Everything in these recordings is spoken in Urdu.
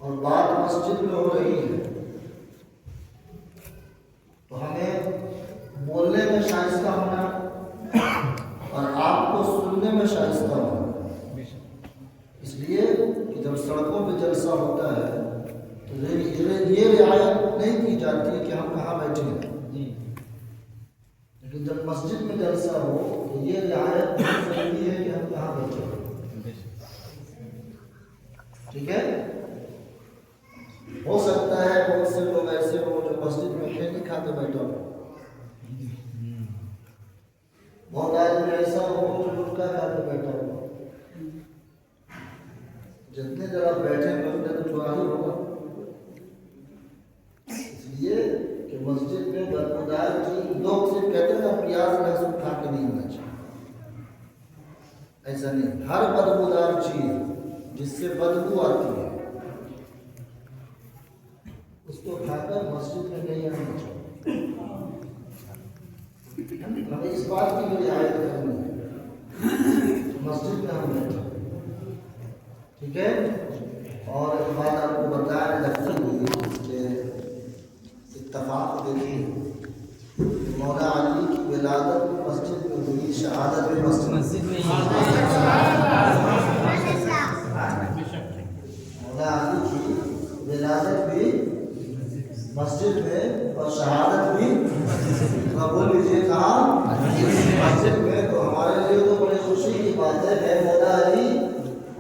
اور بات مسجد میں ہو رہی ہے تو ہمیں بولنے میں شائستہ ہونا اور آپ کو سننے میں شائستہ ہونا، اس لیے کہ جب سڑکوں پہ جلسہ ہوتا ہے تو یہ رعایت نہیں کی جاتی کہ ہم کہاں بیٹھے ہیں، لیکن جب مسجد میں جلسہ ہو تو یہ رعایت ضروری ہے کہ ہم کہاں بیٹھے ہیں۔ ٹھیک ہے، ہو سکتا ہے بہت سے لوگ ایسے ہو جو مسجد میں کھیتی کھاتے بیٹھا ہو، بہت آدمی ایسا ہو جو گٹکا کھاتے بیٹھا ہو، جتنے جگہ بیٹھے ہیں اتنے تو چھوڑا ہی ہوگا، اس لیے کہ مسجد میں بدبودار چیز لوگ صرف کہتے ہیں نا پیاز لہسن کھا کے نہیں ہونا چاہیے، ایسا نہیں، ہر بدبودار چیز جس سے بدبو آتی ہے اس کو کھا کر مسجد میں نہیں آنا چاہیے۔ ہمیں اس بات کی بھی رعایت کرنی ہے مسجد میں ہم بیٹھے، ٹھیک ہے۔ اور ایک بات آپ کو بتایا لگتی ہوئی کہ اتفاق دیکھیے مولا علی کی ولادت مسجد میں ہوئی، شہادت بھی مسجد میں، مولا علی کی ولادت بھی مسجد میں اور شہادت بھی بول لیجیے کہاں، مسجد میں۔ تو ہمارے لیے تو بڑی خوشی کی بات ہے کہ مولا علی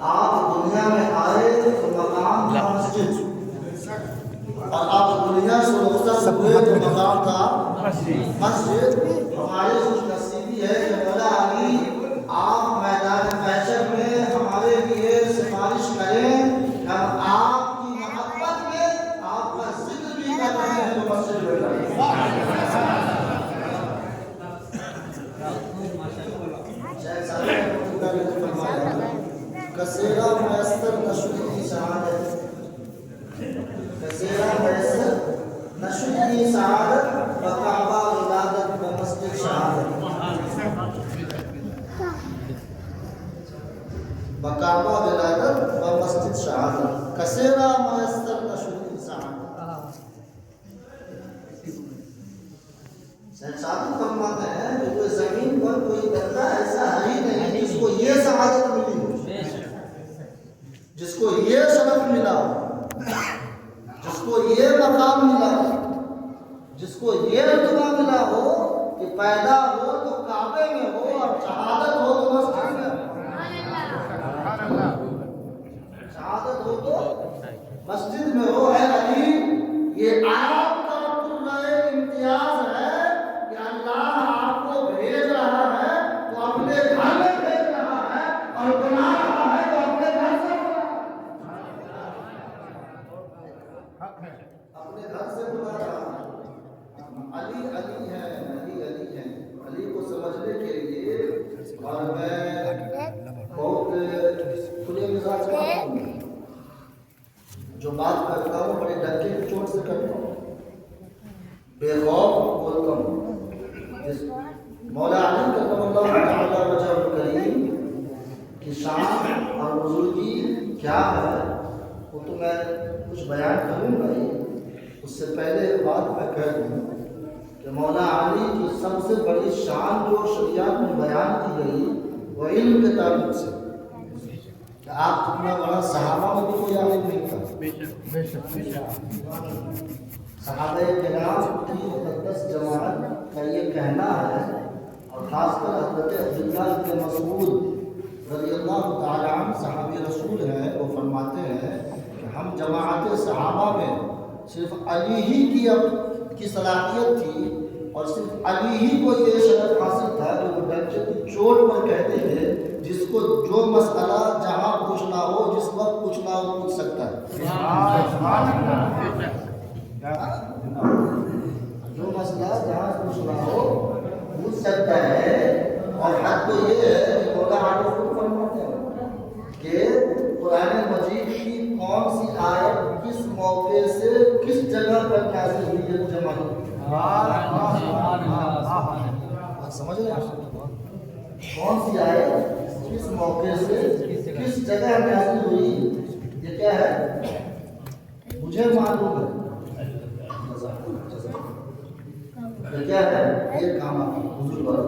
آپ دنیا میں آئے تو مقام تھا مسجد، اور آپ دنیا سے رخصت ہوئے تو مقام تھا مسجد۔ ہماری خوش نصیبی ہے کہ مولا علی آپ میدان محشر میں ہمارے لیے سفارش کریں کہ ہم آپ کی محبت میں آپ کا ذکر بھی کر رہے ہیں تو مسجد میں جائیں۔ کثیرہ میسر نشر کی سعادت، کثیرہ میسر نشر کی سعادت، بکعبہ ولادت بمسجد شہادت، بکعبہ ولادت بمسجد شہادت، کثیرہ میسر نشر کی سعادت۔ ساتھ فرماتے ہیں کہ کوئی زمین پر کوئی بندہ ایسا ہے ہی نہیں جس کو یہ سعادت ملی ہو، جس کو یہ شرف ملا ہو، جس کو یہ مقام ملا ہو، جس کو یہ رتبہ ملا ہو کہ پیدا ہو تو کعبے میں ہو اور شہادت ہو تو مسجد میں ہو، شہادت ہو تو مسجد میں ہو۔ اے علی، یہ آپ کا امتیاز ہے کہ اللہ آپ کو بھیج رہا ہے تو اپنے گھر میں بھیج رہا ہے اور بنا رہا ہے تو اپنے گھر سے اپنے گھر سے بنا رہا ہے۔ علی علی ہے، علی علی ہے، علی کو سمجھنے کے لیے، اور میں بہت کھلے مزاج کا ہوں، جو بات کرتا ہوں بڑے ڈنکے کی چوٹ سے کرتا ہوں، بے خوف بولتا ہوں۔ مولا علی کرم اللہ تعالی وجہ الکریم کی شان اور بزرگی کیا ہے وہ تو میں کچھ بیان کروں گا ہی، اس سے پہلے ایک بات میں کہہ دوں کہ مولا علی کی سب سے بڑی شان جو شریعت میں بیان کی گئی وہ علم کے تعلق سے، کہ آپ اتنا بڑا صحابہ میں بھی کوئی عالم نہیں تھا، صحابہ کرام کی مقدس جماعت کا یہ کہنا ہے، اور خاص کر حضرت عبداللہ بن مسعود رضی اللہ تعالیٰ عنہ صحابی رسول ہیں، وہ فرماتے ہیں کہ ہم جماعت صحابہ میں صرف علی ہی کی صلاحیت تھی، اور صرف علی ہی کو یہ شرف حاصل تھا کہ وہ ڈنچے کی چوٹ پر کہتے تھے جس کو جو مسئلہ جہاں پوچھنا ہو جس وقت پوچھنا ہو پوچھ سکتا ہے، جو مسئلہ جہاں پوچھنا ہو پوچھ سکتا ہے۔ اور حد تو یہ ہے کہ مولا علی خود فرماتے ہیں کہ قرآن مجید کی کون سی آیت کس موقع سے کس جگہ پر نازل ہوئی ہے مجھے معلوم ہے۔ سمجھ رہے ہیں کون سی آیت کس موقع سے کس جگہ نازل ہوئی، یہ کیا ہے؟ مجھے معلوم ہے کیا ہے یہ کام آپ حضور بڑھو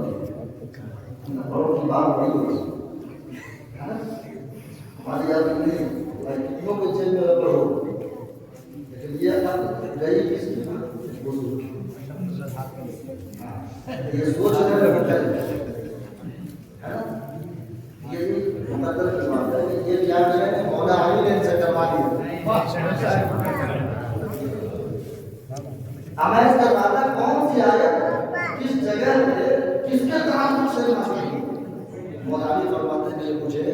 کی بات بڑی ہوئی ہماری یاد نہیں کتنوں کو جیل میں پڑھو لیکن یہ گئی کس کی حضور یہ سوچ رہے ہیں یہ مقدر کی بات ہے یہ کیا کریں کہ مولا علی نے ان سے کروا دیا ہمیں اس کا وعدہ کون سی آیت کس جگہ پہ کس کے تعلق سے نازل ہوئی مولا علی فرماتے ہیں مجھے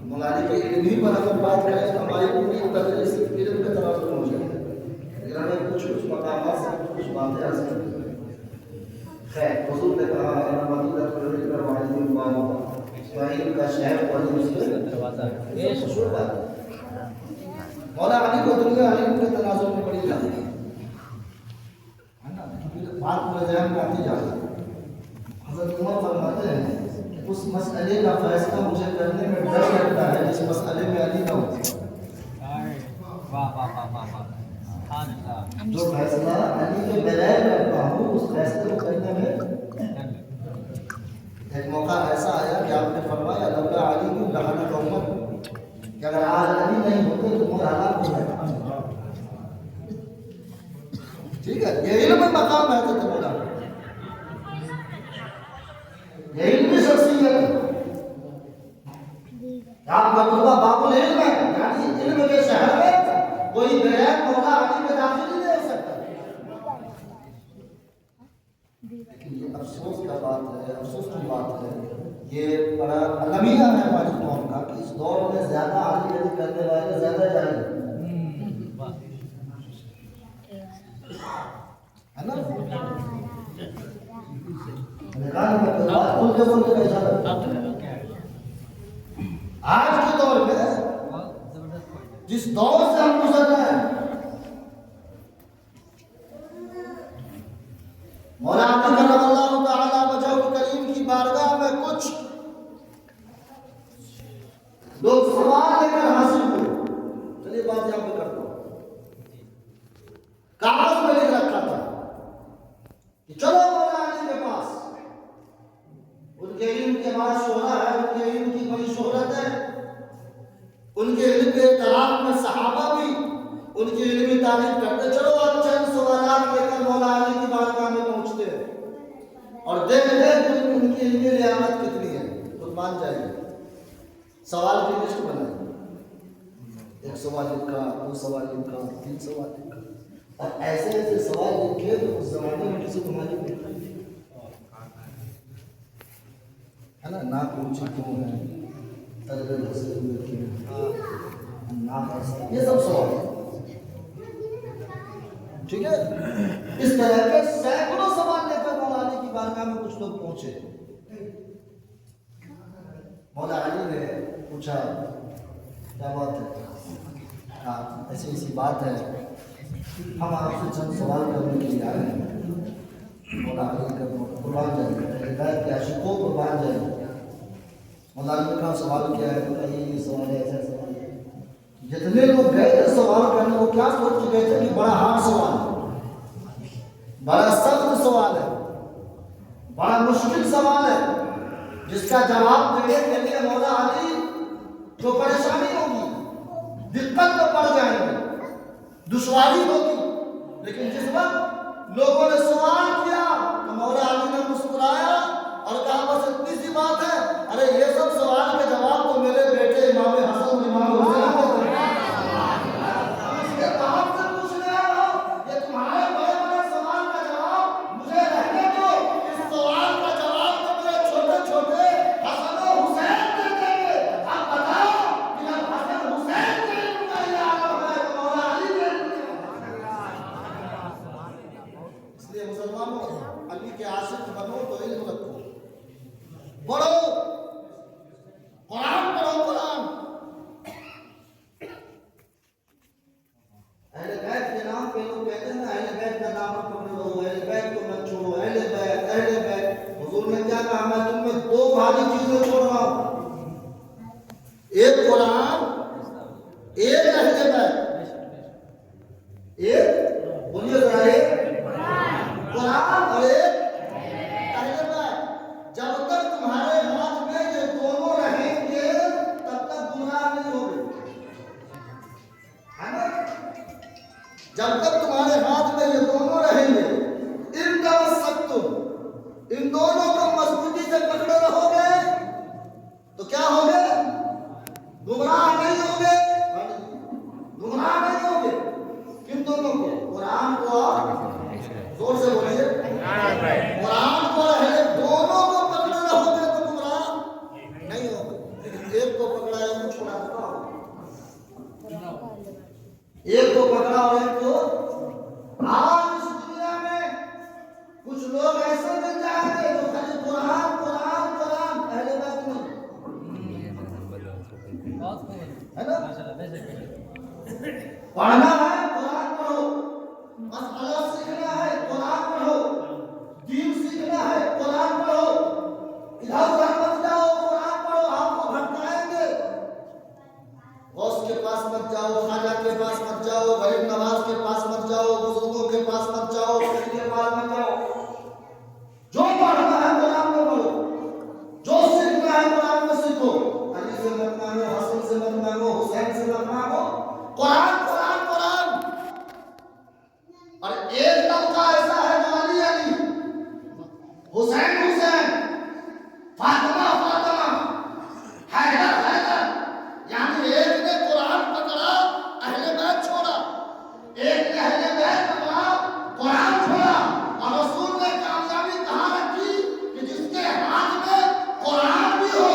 مولا علی کے علم ہی پر اگر بات کریں تو ہماری پوری تدریس علم کے طرف سے ہو جائے لیکن ہمیں کچھ مقامات سے کچھ باتیں حاصل کریں خیر حضور نے کہا انا مدینۃ الرجل وعلی المبارک اسماعیل کا شہر وہی مسلم دروازہ ہے یہ مشہور بات ہے مولا علی کو دنیا علم کے تناظر میں پڑی جاتی ہے نا بات میں ذہن میں آتی جاتی ہے حضرت عمر فرماتے ہیں کہ اس مسئلے کا فیصلہ مجھے کرنے میں ڈر لگتا ہے جس مسئلے میں علی نہ ہوتے جو فیصلہ علی کے بغیر کرتا ہوں اس فیصلے کو کرنے میں ایک موقع ایسا آیا کہ آپ نے فرمایا لولا علی کی لعنت عمر کہ اگر آج علی نہیں ہوتے تو عمر ہلاک ہو جائے ٹھیک ہے یہ علم مقام ہے تو تمہارا یہ علمی شخصیت آپ کا رتبہ باب العلم ہے یعنی علم کے شہر میں کوئی بغیر مولا علی میں داخل نہیں ہو سکتا لیکن یہ افسوس کا بات ہے افسوس کی بات ہے یہ بڑا المیہ ہے ہماری قوم کا کہ اس دور میں زیادہ علی علی کرنے والے زیادہ جاہل ہے نا آج کے دور میں جس دور سے ہم گزر رہے ہیں مولا علی کرم اللہ تعالی وجہ کریم کی بارگاہ میں کچھ لوگ سوال لے کر حاصل ہوئے چلیے بات یہاں پہ کرتا ہوں کاغذ میں لکھ رکھا تھا کہ چلو مولا علی کے پاس ان کے علم کے بعد شہرہ ہے ان کے علم کی بڑی شہرت ہے ان کے علم کے اطلاق میں صحابہ بھی ان کی علمی تعریف کرتے چلو آپ چند سوالات لے کر مولا علی کی بارگاہ میں پہنچتے ہیں اور دیکھتے ہیں کہ ان کی علمی لیاقت کتنی ہے تو مان جائیے سوال کی لسٹ بنائیں ایک سوال لکھا دو سوال لکھا تین سوال لکھا اور ایسے ایسے سوال لکھے تو اس زمانے میں کسی کو معلوم نہیں ہے نا ناک اونچی کیوں ہے تربیت حاصل ہوئے کیوں ناک ایسا یہ سب سوال ہے ٹھیک ہے اس طرح کے سینکڑوں سوال لے کر مولا علی کی بارگاہ میں کچھ لوگ پہنچے مولا علی نے پوچھا کیا بات ہے ایسی ایسی بات ہے ہم آپ سے چند سوال کرنے کے لیے آئے ہیں مولا علی کا قربان جائے ہدایت کے عاشقوں قربان جائے مولا علی کا سوال کیا ہے یہ سوال ہے ایسا سوال ہے جتنے لوگ گئے تھے سوال کرنے وہ کیا سوچ کے گئے تھے کہ بڑا ہارڈ سوال ہے بڑا سخت سوال ہے بڑا مشکل سوال ہے جس کا جواب دینے کے لیے مولا علی جو پریشانی ہوگی دقت میں پڑ جائیں گے دشواری ہوگی لیکن جس وقت لوگوں نے سوال کیا تو مولا علی نے مسکرایا اور کہا بس اتنی سی بات ہے ارے یہ سب سوال کے جواب تو میرے بیٹے امام حسن امام حسین کو علی کے عاشق بنو تو علم رکھو بڑھو ایک اہل بیت، ایک بولیے ذرا، ایک قرآن اور ایک اہل بیت۔ جب تک تمہارے ہاتھ میں یہ دونوں رہیں گے تب تک گمراہ نہیں ہوگے، ہے نا؟ جب تک تمہارے ہاتھ میں یہ دونوں رہیں گے، ان تمسکتم، ان دونوں کو مضبوطی سے پکڑے رہو گے تو کیا ہوگے؟ گمراہ نہیں ہوگے، گمراہ نہیں ہوگے۔ کن دونوں کو؟ قرآن کو، زور سے بولیے، قرآن کو دونوں کو پکڑے رہو گے تو گمراہ نہیں ہوگے۔ ایک کو پکڑا ہے تو چھوڑا ہوگا، ایک کو پکڑا اور ایک کو۔ آج اس دنیا میں کچھ لوگ ایسے مل جائیں گے جو خالی قرآن قرآن قرآن، اہل بیت نہیں، ہے نا؟ پڑھنا ہے قرآن پڑھو، مسئلہ سیکھنا ہے قرآن پڑھو، دین سیکھنا ہے قرآن پڑھو، ادھر ادھر مت جاؤ، قرآن پڑھو، آپ کو بھٹکائیں گے۔ غوث کے پاس مت جاؤ، خواجہ کے پاس مت جاؤ، غریب نواز کے پاس مت جاؤ، بزرگوں کے پاس مت جاؤ، کسی کے پاس مت جاؤ۔ جو پڑھنا ہے قرآن میں پڑھو، جو سیکھنا ہے قرآن میں سیکھو۔ علی سے مت مانگو، حسن سے مت مانگو، حسین سے مت مانگو، قرآن قرآن قرآن۔ اور ایک طبقہ ایسا ہے جو علی علی، حسین حسین، فاطمہ فاطمہ، حیدر حیدر، یعنی ایک نے قرآن پکڑا اہل بیت چھوڑا، ایک نے اہل بیت پکڑا قرآن چھوڑا۔ اور رسول نے کامیابی کہاں رکھی کہ جس کے ہاتھ میں قرآن بھی ہو،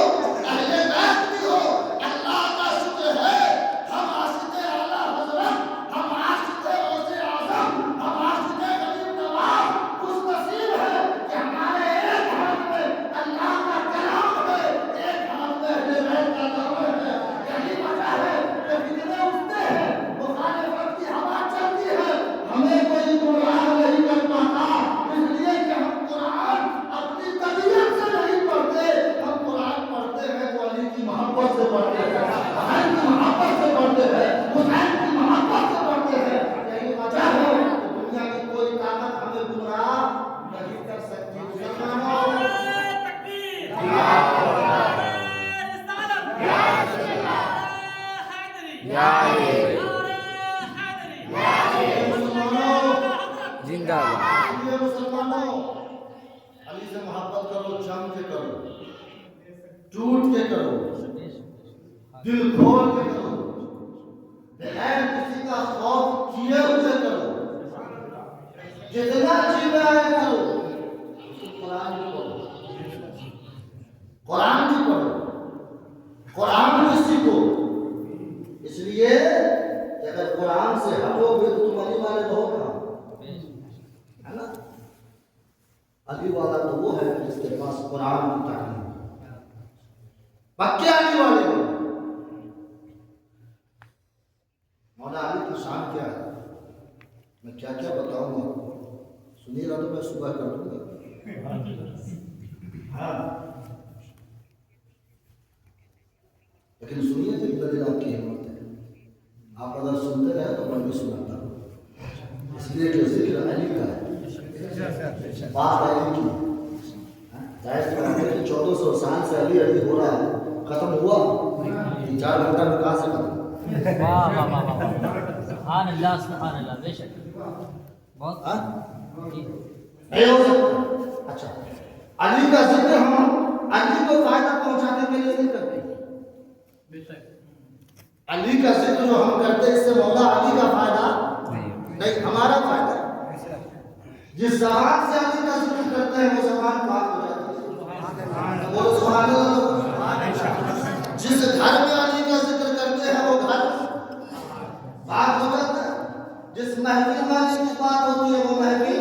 اہل بیت بھی ہو۔ اللہ کا شکر ہے ہم عاشق اعلیٰ حضرت، ہم عاشق غوث اعظم، ہم عاشق غریب نواز خوش نصیب ہے کہ ہمارے ایک ہاتھ میں اللہ کا کلام ہے، ایک ہاتھ میں اہل بیت کا دامن ہے۔ یہی وجہ ہے کہ فتنے اٹھتے ہیں، مخالفت کی ہوا چلتی ہے، ہمیں کوئی گمراہ نہیں کر پاتا، اس لیے کہ ہم قرآن اپنی طبیعت سے نہیں پڑھتے، ہم قرآن پڑھتے ہیں تو علی کی محبت سے پڑھتے ہیں، حسین کی محبت سے پڑھتے ہیں، حسین کی محبت سے پڑھتے ہیں۔ یہی وجہ ہے کہ دنیا کی کوئی طاقت ہمیں گمراہ نہیں کر سکتی۔ مسلمانوں، زندہ یہ مسلمانوں، علی سے محبت کرو، جم کے کرو، ٹوٹ کے کرو، دل کھول کے کرو، بغیر کسی کا خوف کیے ہوئے کرو، جتنا جینا ہے کرو۔ قرآن بھی پڑھو، قرآن بھی پڑھو، قرآن بھی سیکھو۔ اس لیے کہ اگر قرآن سے ہٹو گے تو تم علی والے رہو گا، ہے نا؟ علی والا تو وہ ہے جس کے پاس قرآن کی تعلیم، پکے علی والے ہو۔ مولا علی کی شان کیا ہے، میں کیا کیا بتاؤں گا، سنیے گا تو میں صبح کر دوں گا۔ ہاں، لیکن سنیے تو دلیل آپ کی ہمت ہے، آپ اگر سنتے رہے تو میں بھی سناتا ہوں، اس لیے کہ ذکر علی کا ہے، بات علی کی۔ ظاہر سی بات ہے کہ 1400 سال سے علی علی ہو رہا ہے، ختم ہوا؟ 4 گھنٹہ میں کہاں سے ختم؟ سبحان اللہ سبحان اللہ، بے شک بہت نہیں ہو سکتا۔ اچھا، علی کا ذکر ہم علی کو فائدہ پہنچانے کے لیے نہیں کرتے، علی کا ذکر جو ہم کرتے اس سے مولا علی کا فائدہ نہیں، ہمارا فائدہ ہے۔ جس زبان سے علی کا ذکر کرتے ہیں وہ زبان پاک ہو جاتی ہے، وہ سبحان اللہ۔ جس گھر میں علی کا ذکر کرتے ہیں وہ گھر پاک ہو جاتا ہے، جس محفل میں علی کی بات ہوتی ہے وہ محفل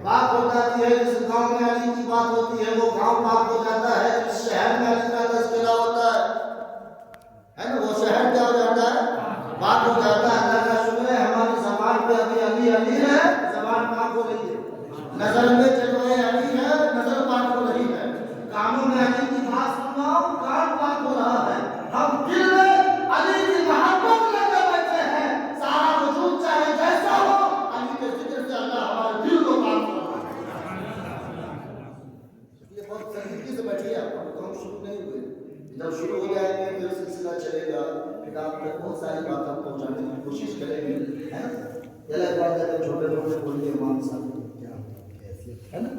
پاک ہو جاتی ہے، جس گاؤں میں علی کی بات ہوتی ہے وہ گاؤں پاک ہو جاتا ہے، جس شہر میں علی کا تذکرہ ہوتا ہے نا وہ شہر کیا ہو جاتا ہے؟ پاک ہو جاتا ہے۔ اللہ کا شکر ہے ہماری زبان پہ ابھی علی علی ہے، زبان پاک ہو رہی ہے، نظر میں جلوے علی ہے، نظر پاک ہو رہی ہے، کانوں میں علی کی بات سن رہا ہوں، کان پاک ہو رہا ہے، ہم دل میں علی کی محبت شروع نہیں ہوئے. جب شروع ہو جائیں گے پھر سلسلہ چلے گا, پھر آپ تک بہت ساری باتیں پہنچانے کی کوشش کریں گے, ہے نا. یہ لگ بات ہے چھوٹے چھوٹے بولیے امام صاحب کیا حیثیت ہے نا.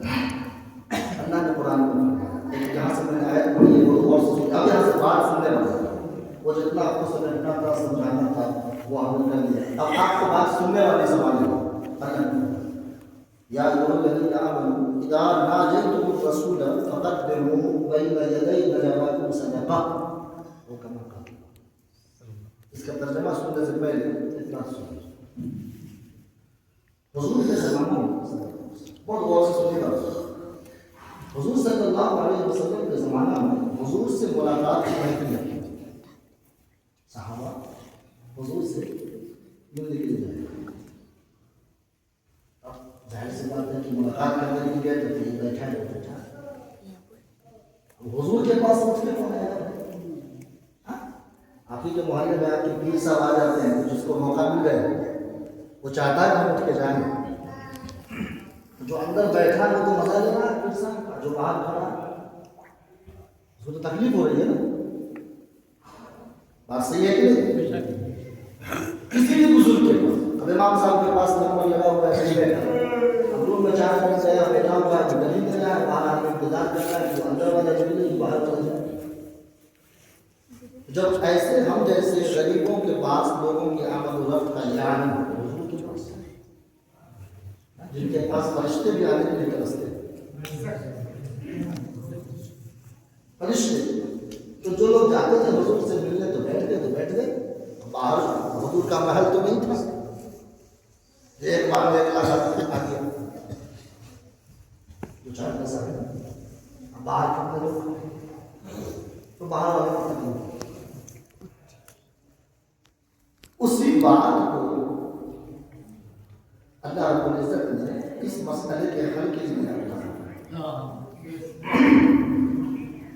اللہ نے قرآن میں ایک جہاں سے میں نے آیت پڑھی ہے وہ اور سنی. اب یہاں سے بات سننے والے وہ جتنا آپ کو سمجھنا تھا سمجھانا تھا وہ ہم نے کر دیا. اب آپ کو بات سننے والے سوال ہے. یا ایھا الذین آمنوا اذا ناجیتم الرسول فقدموا بین یدی نجواکم صدقہ. وہ کما قال. اس کا ترجمہ سننے سے پہلے اتنا سنیں. حضور کے زمانے میں بہت غور سے سنیے گا. حضور صلی اللہ علیہ وسلم کے زمانہ میں حضور سے ملاقات نہیں کی. صحابہ حضور سے ملنے کے لیے جائے. اب ظاہر سی بات ہے کہ ملاقات کرنے کے لیے گئے تو یہ بیٹھا ہے بیٹھا. حضور کے پاس اٹھ کے کون آیا ہے؟ آپ ہی کے محلے میں آپ کے پیر صاحب آ جاتے ہیں, جس کو موقع مل گیا وہ چاہتا ہے کہ ہم اٹھ کے جائیں. جو اندر بیٹھا ہے وہ تو مزہ لے رہا ہے پیر صاحب کا, جو باہر کھڑا ہے اس کو تو تکلیف ہو رہی ہے نا. بات صحیح ہے کہ نہیں؟ کسی بھی بزرگ کے پاس, اب امام صاحب کے پاس نمبر لگا ہوا ہے, نہیں بیٹھا. اب روم میں چار منٹ گیا بیٹھا ہوا ہے, جو گلی میں جائے باہر آ کے انتظار کر رہا ہے, جو اندر والا جو باہر چلا جائے. جب ایسے ہم جیسے غریبوں کے پاس لوگوں کی آمد و رفت کا اعلان حضور کے پاس, جن کے پاس فرشتے بھی آنے کے لیے ترستے فرشتے, تو جو لوگ جاتے تھے حضور سے ملنے تو بیٹھ گئے. باہر حضور کا محل تو نہیں تھا. ایک بار میں اگلا آ گیا دو چار پیسہ باہر کتنے لوگ تو باہر والے کتنے لوگ. اسی بات کو اللہ رب العزت نے اس مسئلے کے حل کے لیے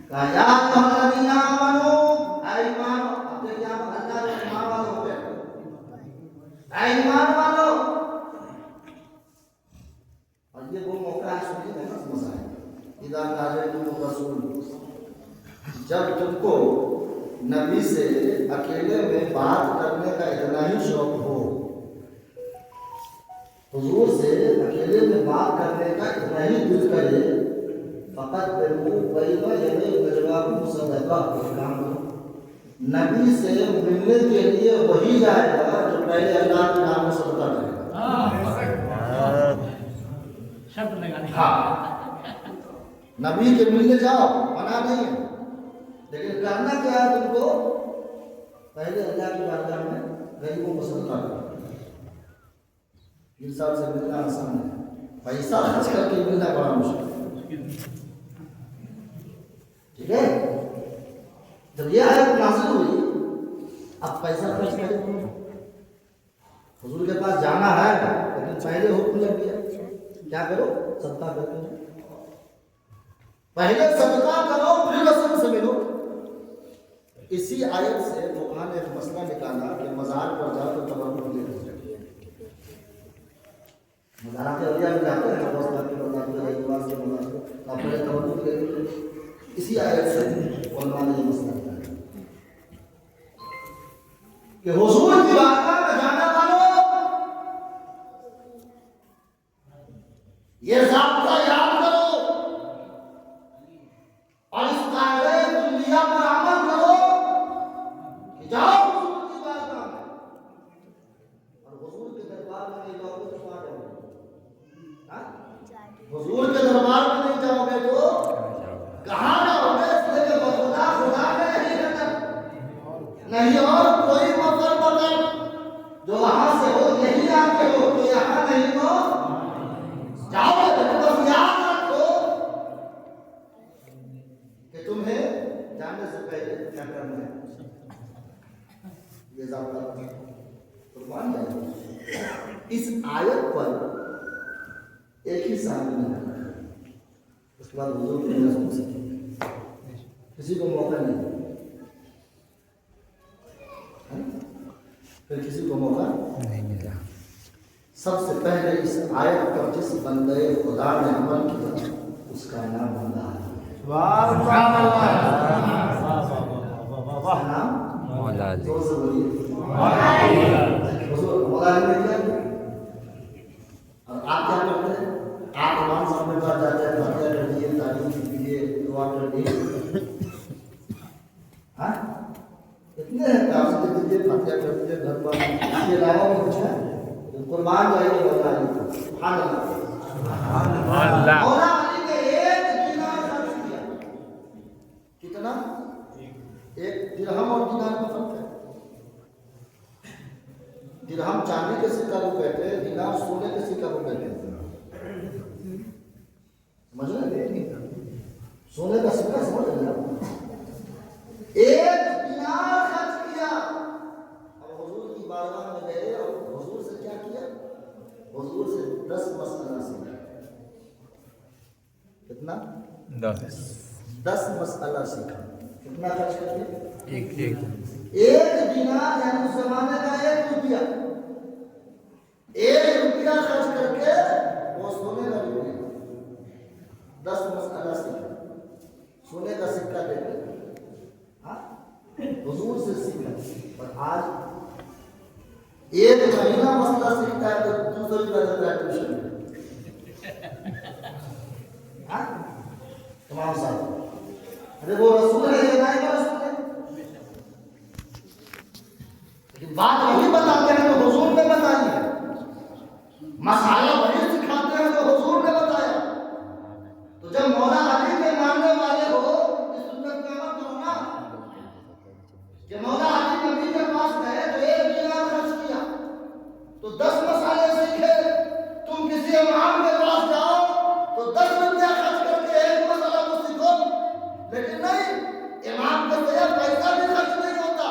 کہا یا ایھا الذین آمنوا, اے ایمان. اب دیکھیں آپ اللہ کے ایمان والوں ہو گئے, اے ایمان والوں. اور یہ وہ موقع ہے سنیے نا مزہ ہے. اذا ناجیتم الرسول, جب تم کو نبی سے اکیلے میں بات کرنے کا اتنا ہی شوق ہو, حضور سے اکیلے میں بات کرنے کا اتنا ہی دل کرے, فقدموا بین یدی نجواکم صدقہ. نبی سے ملنے کے لیے وہی جائے گا جو پہلے اللہ کے نام میں صدقہ کرے گا. ہاں, نبی کے ملنے جاؤ منع نہیں ہے, لیکن کرنا کیا ہے تم کو, پہلے اللہ کی بارگاہ میں غریبوں کو صدقہ کرو. پیر صاحب سے ملنا آسان ہے, پیسہ خرچ کر کے ملنا بڑا مشکل ہے. ٹھیک ہے, جب یہ آیت نازل ہوئی اب پیسہ خرچ کریں. حضور کے پاس جانا ہے لیکن پہلے حکم لگ گیا کیا کرو, صدقہ کر کے. پہلے صدقہ کرو پھر رسول سے ملو. اسی آیت سے فقہاء نے ایک مسئلہ نکالا کہ مزار پر جاؤ تو تبرک لے لو. مزارات اولیاء میں جاتے ہیں نا, دوست کے مزار پر ایک کے مزار پر آپ پہلے تبرک لے لو. اسی آیت سے علماء نے یہ مسئلہ نکالا کہ حضور کی بارگاہ میں جانے والوں یہ ضابطہ یاد کرو اور اس قاعدے کلیہ پر عمل کرو کہ جاؤ حضور کی بارگاہ میں, اور حضور کے دربار میں نہیں جاؤ گے تو کہاں جاؤ گے؟ حضور کے دربار میں نہیں جاؤ گے تو کہاں جاؤ گے؟ اس لیے کہ خدا خدا میں نہیں رہتا, نہیں اور کوئی مقر پکڑ جو وہاں سے ہو یہی آ کے ہو, تو یہاں نہیں تو جاؤ گے. تو بس یاد رکھو کہ تمہیں جانے سے پہلے کیا کرنا ہے, یہ ضابطہ قربان جائے. اس آیت پر ایک ہی صحابی نے کہا, اس کے بعد حضور کی نظر سے کسی کو موقع نہیں, پھر کسی کو موقع نہیں ملا. سب سے پہلے اس آیت پر جس بندے خدا نے عمل کیا اس کا نام اللہ ہے. مولا علی زور سے بولیے مولا علی نے کیا؟ اور آپ کیا کرتے ہیں؟ آپ امام صاحب کے پاس جاتے ہیں، فاتحہ کر دیے، تعلیم کیجیے، دعا کر دیے، ہاں اتنے ہیں کام سے دیجیے، فاتحہ کر دیجیے، گھر پر اس کے علاوہ بھی کچھ ہے؟ قربان جائیے مولا علی کو، سبحان اللہ۔ مولا علی نے ایک دینار خرچ کیا، کتنا؟ ایک درہم اور دینار کا فرق ہے۔ درہم چاندی کے سکہ کو کہتے ہیں، دینار سونے کے سکہ کو کہتے ہیں، سمجھ رہے ہیں؟ سونے کا سکہ سمجھ رہے ہیں؟ ایک دینار خرچ کیا، اب حضور کی بارگاہ میں گئے اور حضور سے کیا کیا؟ حضور سے 10 مسئلہ سیکھا۔ کتنا؟ 10 مسئلہ سیکھا۔ کتنا خرچ کر کے؟ ایک دینار یعنی اس زمانے کا 1 روپیہ، 1 روپیہ خرچ کر کے وہ سونے کا روپیہ 10 مسئلہ سیکھا، سونے کا سکہ دے کے حضور سے سیکھا۔ اور آج 1 مہینہ مسئلہ سیکھتا ہے تو 200 روپیہ دیتا ہے ٹیوشن میں، تمام صاحب۔ ارے وہ رسول ہے، یہ نہیں کا رسول ہے، لیکن بات وہی بتاتے ہیں جو حضور نے بتائی ہے، مسئلہ وہی سکھاتے ہیں جو حضور نے بتایا۔ تو جب مولا علی کے ماننے والے ہو اس سنت پہ عمل کرو نا، کہ مولا علی نبی کے پاس گئے تو 1 دینار خرچ کیا تو 10 مسئلے سیکھے، تم کسی امام کے پاس جاؤ تو 10 روپیہ خرچ کر کے 1 مسئلہ کو سیکھو، لیکن نہیں، امام کے بغیر پیسہ بھی خرچ نہیں ہوتا،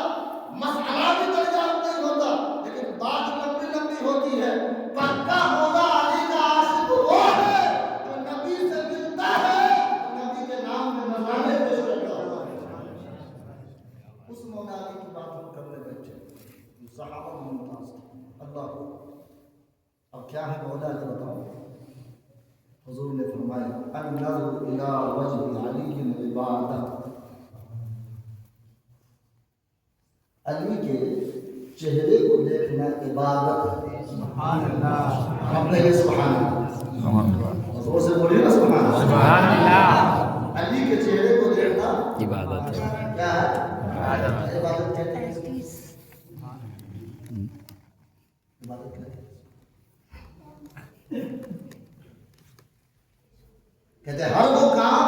مسئلہ بھی دریافت نہیں ہوتا، لیکن بات لمبی لمبی ہوتی ہے۔ پکا مولا علی کا عاشق وہ ہے جو نبی سے ملتا ہے، نبی کے نام میں نذرانے پیش کرتا ہے۔ اس مولا علی کی بات ہم کرنے بیٹھے، صحابہ میں ممتاز تھے۔ اللہ اب کیا ہے مولا علی بتاؤ؟ حضور نے فرمایا النظر الی وجہ علی عبادت، علی کے چہرے کو دیکھنا عبادت ہے۔ سبحان اللہ، ہم کہیں سبحان اللہ، حضور سے بولیے نا سبحان اللہ، سبحان اللہ۔ علی کے چہرے کو دیکھنا عبادت ہے، کیا ہے؟ عبادت کہتے ہیں، عبادت کہتے ہیں، کہتے ہیں ہر وہ کام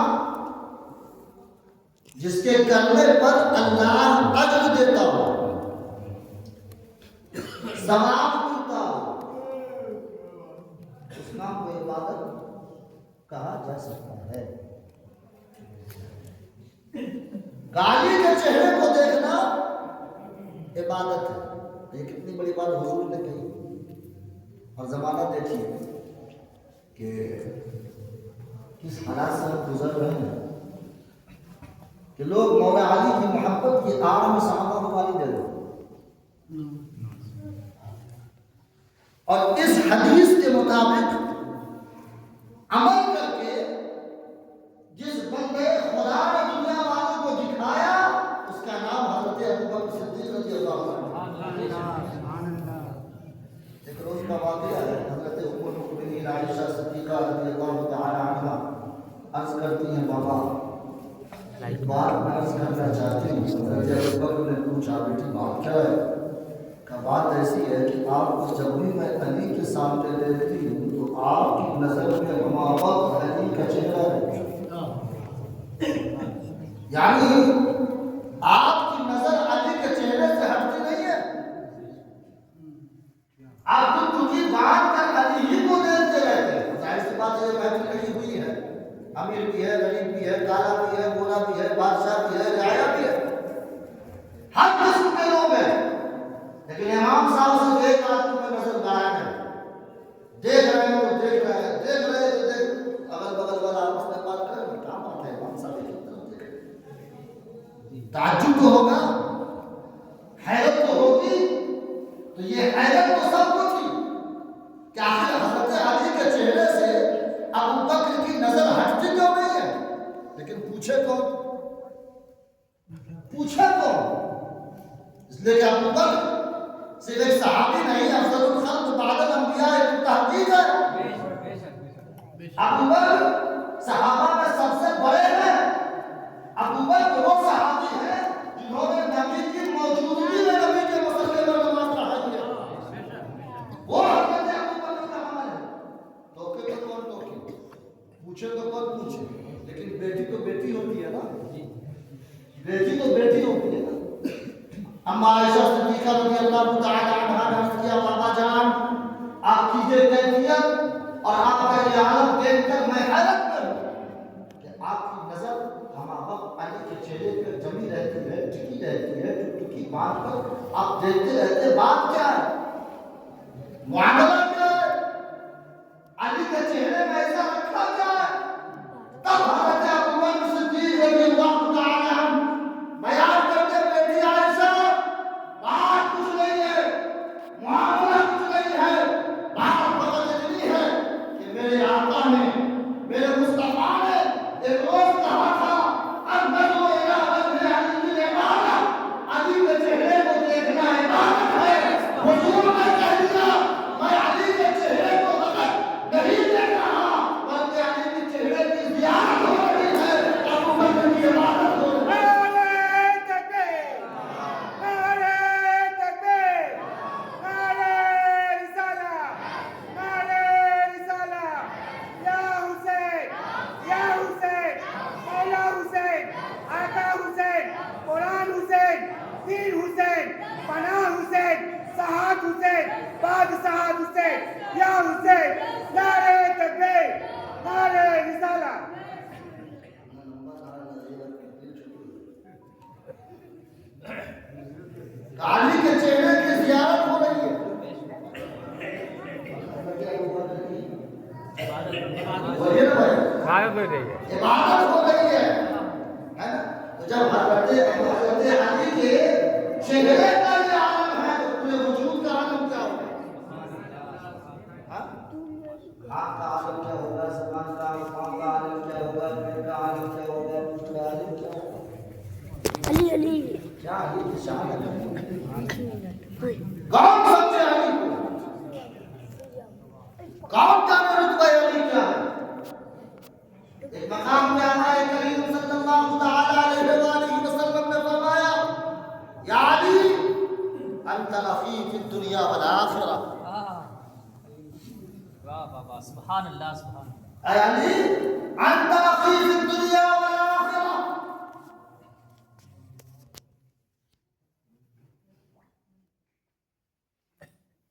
جس کے کرنے پر اللہ اجر دیتا ہو، ثواب ملتا ہو، اس کام کو عبادت کہا جا سکتا ہے۔ غالی کے چہرے کو دیکھنا عبادت ہے۔ یہ کتنی بڑی بات حضور نے کہی۔ اور زمانہ دیکھیے کہ کس حالات سے ہم گزر رہے ہیں کہ لوگ مولا علی کی محبت کی آڑ میں صحابہ کو گالی دے رہے ہیں، اور اس حدیث کے مطابق عمل کر کے جس بندے خدا نے دنیا والوں کو دکھایا اس کا نام حضرت ابوبکر صدیق رضی اللہ عنہ۔ ایک روز کا واقعہ ہے، حضرت ام المؤمنین عائشہ صدیقہ رضی اللہ تعالی عنہا عرض کرتی ہیں بابا ایک بات میں عرض کرنا چاہتی ہوں۔ حضرت ابوبکر نے پوچھا بیٹی بات کیا ہے؟ کہ بات ایسی ہے کہ آپ کو جب بھی میں علی کے سامنے دیکھتی ہوں تو آپ کی نظر میں ہما وقت علی کا چہرہ ہے، یعنی آپ کی نظر علی کے چہرے سے ہٹتی نہیں ہے، آپ کی بات کر علی ہی کو دیکھتے رہتے ہیں۔ ظاہر سی بات ہے محفل لگی ہوئی ہے، امیر بھی ہے، غریب بھی ہے، کالا بھی ہے، گورا بھی ہے، بادشاہ بھی ہے، رعایا بھی ہے، ہر قسم کے لوگ ہیں، لیکن امام صاحب سے ایک آدمی میں نظر گایا ہے، دیکھ رہے ہیں تو دیکھ رہے ہیں، دیکھ رہے ہیں تو دیکھ، اگل بغل والا آپس میں بات کریں کیا بات ہے، امام صاحب کی طرف دیکھ، تعجب تو ہوگا، حیرت تو ہوگی، تو یہ حیرت تو سب کو تھی کہ آخر حضرت علی کے چہرے سے ابوبکر کی نظر ہٹتی کیوں نہیں ہے، لیکن پوچھا پوچھا کون؟ اس لیے کہ ابو بکر صرف ایک صحابی نہیں، افضل الخلق بعد الانبیاء تحقیق ہے۔ ابو بکر صحابہ میں سب سے بڑے ہیں۔ ابو بکر وہ صحابی ہیں جنہوں نے نبی کی موجودگی میں نبی کے مسلح پر نماز پڑھائی ہے۔ وہ حضرت ابو بکر کا عمل ہے۔ ٹوکے تو کون ٹوکے، پوچھے تو کون پوچھے، لیکن بیٹی تو بیٹی ہوتی ہے نا، بیٹی تو بیٹی ہوتی ہے نا۔ اما عائشہ صدیقہ رضی اللہ تعالی عنہا نے عرض کیا بابا جان آپ کی یہ کیفیت اور آپ کا یہ عالم دیکھ کر میں حیرت میں ہوں کہ آپ کی نظر ہمہ وقت علی کے چہرے پہ جمی رہتی ہے، ٹکی رہتی ہے، ٹکی بات کر آپ دیکھتے رہتے، بات کیا ہے، معاملہ کیا ہے، علی کے چہرے میں ایسا رکھا کیا ہے؟ تب حضرت ابو بکر صدیق رضی اللہ تعالی عنہ بیان کرتے بیٹی عائشہ بات کچھ نہیں ہے، معاملہ کچھ نہیں ہے، بات بہت اتنی ہے کہ میرے آقا نے، میرے مصطفیٰ نے ایک روز کہا تھا انظروا الی وجہ علی العبادہ، علی کے چہرے کو دیکھنا عبادت ہے۔ حضور نے کہہ دیا میں علی کے چہرے کو فقط نہیں دیکھ رہا بلکہ علی کے چہرے کی زیارت ہو رہی ہے، ابو بکر کی عبادت ہو رہی ہے۔ علی کے چہرے کی زیارت ہو رہی ہے، عبادت ہو رہی ہے نا؟ تو جب حضرت علی کے چہرے کا یہ عالم ہے تو پورے وجود کا عالم کیا ہوگا؟ آنکھ کا عالم کیا ہوگا، زبان کا عالم کیا ہوگا، پیٹ کا عالم کیا ہوگا، روح کا عالم کیا ہوگا؟ علی کیا علی کی شان ہے؟ کون سمجھے علی کو؟ کون جانے رتبہ علی کیا ہے؟ ایک مقام پہ آقا کریم صلی اللہ تعالی علیہ وآلہ وسلم نے فرمایا یا علی انت اخی فی الدنیا والآخرہ، واہ واہ واہ، سبحان اللہ سبحان اللہ، اے علی انت اخی فی الدنیا والآخرہ۔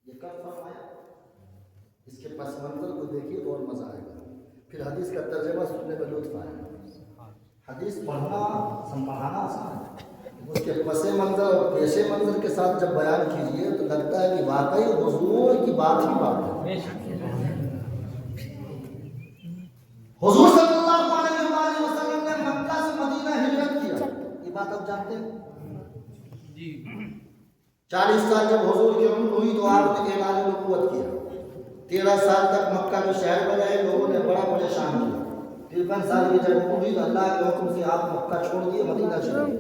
یہ کب فرمایا؟ اس کے پس منظر کو دیکھیے اور مزہ آئے گا، پھر حدیث کا ترجمہ سننے میں لطف آئے گا۔ حدیث پڑھنا سنبھالنا آسان ہے، اس کے پس منظر اور پیش منظر کے ساتھ جب بیان کیجئے تو لگتا ہے کہ واقعی حضور کی بات ہی بات ہے۔ حضور صلی اللہ علیہ وآلہ وسلم نے مکہ سے مدینہ ہجرت کیا، یہ بات آپ جانتے ہیں؟ جی 40 سال جب حضور کی عمر ہوئی تو آپ نے اعلان نبوت کیا، 13 سال تک مکہ کے شہر میں رہے، لوگوں نے بڑا پریشان کیا، 53 سال کی جب عمر ہوئی تو اللہ کے حکم سے آپ مکہ چھوڑ دیے، مدینہ چلے گئے،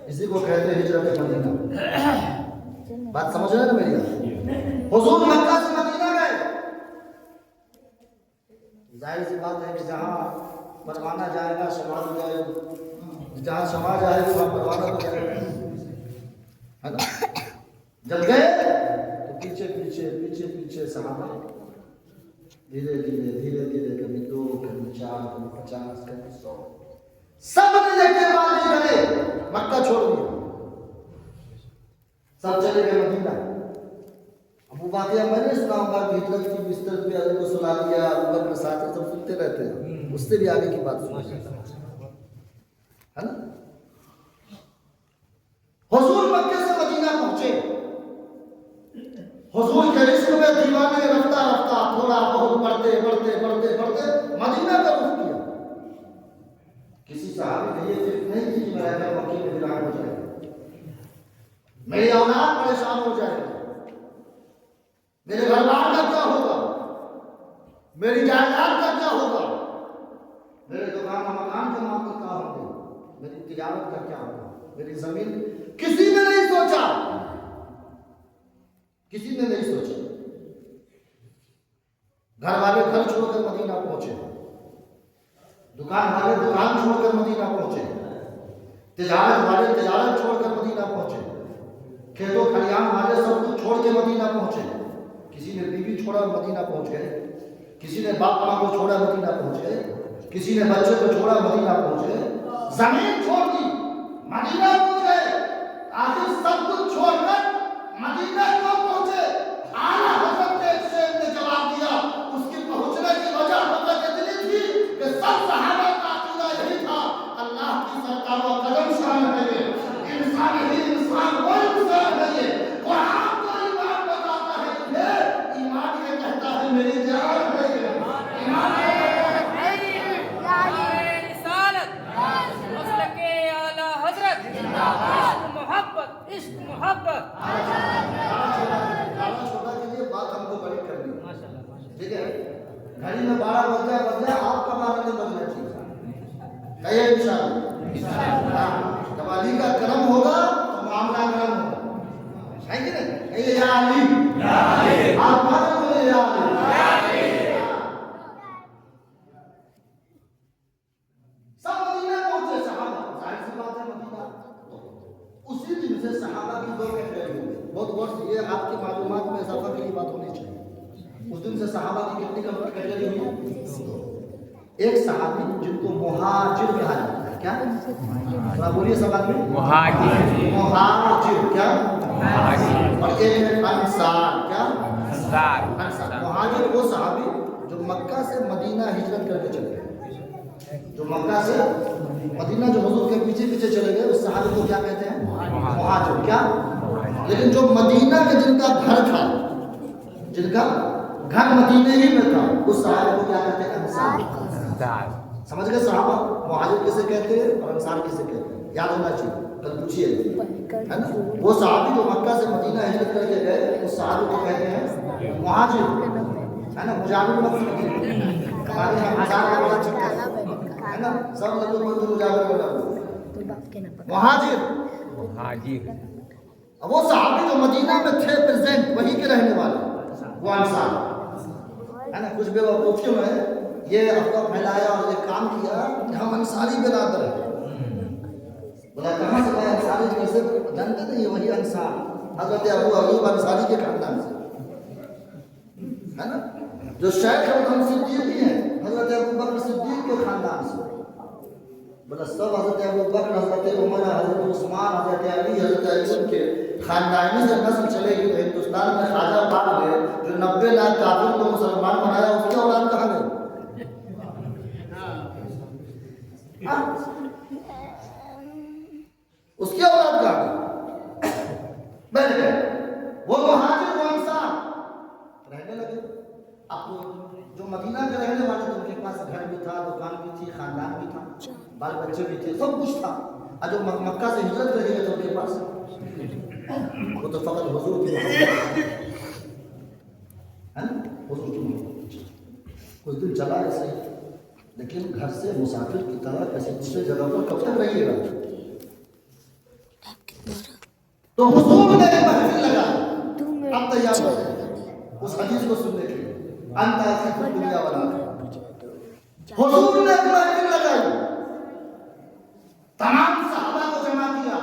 اسی کو کہتے ہیں ہجرت مدینہ۔ بات سمجھ رہے ہیں نا میری؟ حضور مکہ سے مدینہ گئے، ظاہر سی بات ہے کہ جہاں پروانہ جائے گا شمع ہو جائے گا، جہاں شمع جائے گا وہاں پروانہ ہو جائے گا، ہے نا؟ جب گئے تو پیچھے پیچھے پیچھے پیچھے صحابہ دھیرے دھیرے دھیرے دھیرے، کبھی 2 کبھی 4 کبھی 50 کبھی 100، سب نے دیکھنے والے گئے، مکہ چھوڑ دیا، سب چلے گئے مدینہ۔ اب وہ واقعہ میں نے سنا ہوگا کہ ہجرت کی بستر پہ علی کو سلا دیا، ابو بکر کے ساتھ سب سنتے رہتے ہیں، اس سے بھی آگے کی بات سنا ہے نا؟ حضور مکے سے مدینہ پہنچے، حضور کے عشق میں دیوانے رفتہ رفتہ تھوڑا بہت بڑھتے بڑھتے بڑھتے بڑھتے مدینہ کا رخ کیا۔ کسی صحابی نے یہ فکر نہیں کی کہ میں رہتا مکے میں ویران ہو جائے گا، میری اولاد پریشان ہو جائے گی، میرے گھر بار کا کیا ہوگا، میری جائیداد کا کیا ہوگا، میرے دکان مکان کے مال کا کیا ہوں گے، میری تجارت کا کیا ہوگا, میری زمین. کسی نے نہیں سوچا, کسی نے نہیں سوچا. گھر والے گھر چھوڑ کر مدینہ پہنچے, دکان والے دکان چھوڑ کر مدینہ پہنچے, تجارت والے تجارت چھوڑ کر مدینہ پہنچے, کھیتوں کھلیان والے سب کچھ چھوڑ کے مدینہ پہنچے. کسی نے بیوی چھوڑا مدینہ پہنچ گئے, کسی نے باپ ماں کو چھوڑا مدینہ پہنچ گئے, کسی نے بچے کو چھوڑا مدینہ پہنچ گئے, زمین چھوڑ دی مدینہ پہنچ گئے. آخر سب کچھ چھوڑ کر مدینہ کیوں پہنچے؟ اعلیٰ حضرت نے ایک شعر میں جواب دیا. اس کی پہنچنے کی وجہ فقط اتنی تھی کہ سب صحابہ کا عقیدہ یہی تھا, اللہ کی سرکار و قدم شان ہے یہ, انسان ہی انسان وہ انسان ہے یہ. قرآن کو ایمان بتاتا ہے یہ, ایمان یہ کہتا ہے میری جان ہے یہ, ایمان ٹھیک ہے. گھڑی میں 12 بج جائے, آپ کا 12 نہیں بجنا چاہیے. کہیے انشاءاللہ. جب علی کا کرم ہوگا تو معاملہ کرم ہوگا, ہے کہ نہیں؟ کہیے یا علی, آپ بات بولے یا علی. سب مدینہ پہنچے صحابہ, ظاہر سی بات ہے مدینہ. اسی دن سے صحابہ کی دو کیٹیگری ہوئی. بہت غور سے, یہ آپ کی معلومات میں اضافہ کی بات ہونی چاہیے. اس دن سے صحابہ کی کتنی کیٹیگری ہوئی؟ ایک صحابی جن کو مہاجر کہا جاتا ہے. کیا بولیے سب آدمی؟ مہاجر. مہاجر کیا؟ اور ایک ہے انصار. کیا؟ انصار. مہاجر وہ صحابی جو مکہ سے مدینہ ہجرت کر کے چلے گئے, جو مکہ سے مدینہ جو حضور کے پیچھے پیچھے چلے گئے, اس صحابی کو کیا کہتے ہیں؟ مہاجر. کیا؟ لیکن جو مدینہ میں جن کا گھر تھا, جن کا گھر مدینہ ہی میں تھا, اس صحابہ کو کیا کہتے ہیں؟ انصار. سمجھ گئے صحابہ؟ مہاجر کسے کہتے ہیں اور انصار کسے کہتے ہیں؟ یاد ہونا چاہیے, کل پوچھیے, ہے نا. وہ صحابی جو مکہ سے مدینہ ہجرت کر کے گئے, اس صحابی کو کہتے ہیں مہاجر, ہے نا. مجاور مت سمجھیے, ہمارے یہاں انصار کا بڑا چکر ہے نا, سب لوگوں کو مجاور بنا. مہاجر وہ صحابی جو مدینہ میں تھے پریزنٹ, وہی کے رہنے والے, وہ انصار, ہے نا. کچھ بے وقوفیوں میں یہ افواہ پھیلایا اور یہ کام کیا کہ ہم انصاری برادر ہیں. بولا کہاں سے میں انصاری, کیسے جانتے نہیں, وہی انصار حضرت ابو ایوب انصاری کے خاندان سے, ہے نا. جو شیخ ہم صدیق بھی ہیں, حضرت ابو بکر صدیق کے خاندان سے. بولا سب حضرت ابو بکر, حضرت عمر, حضرت عثمان, حضرت علی, حضرت ایوب کے خاندانی سے نسل چلے گی. تو ہندوستان میں خواجہ پاک نے جو 90 لاکھ کافر کو مسلمان بنایا, اس کی اولاد کہاں گئی؟ اس کی اولاد کہاں گئی؟ بیٹھ گئے. وہ مہاجر و انصار رہنے لگے. اب جو مدینہ کے رہنے والے تھے, ان کے پاس گھر بھی تھا, دکان بھی تھی, خاندان بھی تھا, بال بچے بھی تھے, سب کچھ تھا. اور جو مکہ سے ہجرت کر گئے تھے, ان کے پاس وہ تو فقط حضور کی محبت ہے نا, حضور کی محبت. کچھ دن چلا ایسے, لیکن گھر سے مسافر کی طرح کسی دوسرے جگہ پر کب تک رہیے گا؟ تو حضور نے ایک محفل لگائی. اب تیار ہو اس حدیث کو سننے کے لیے, انت آخر دنیا والا. حضور نے ایک محفل لگائی, تمام صحابہ کو جمع کیا.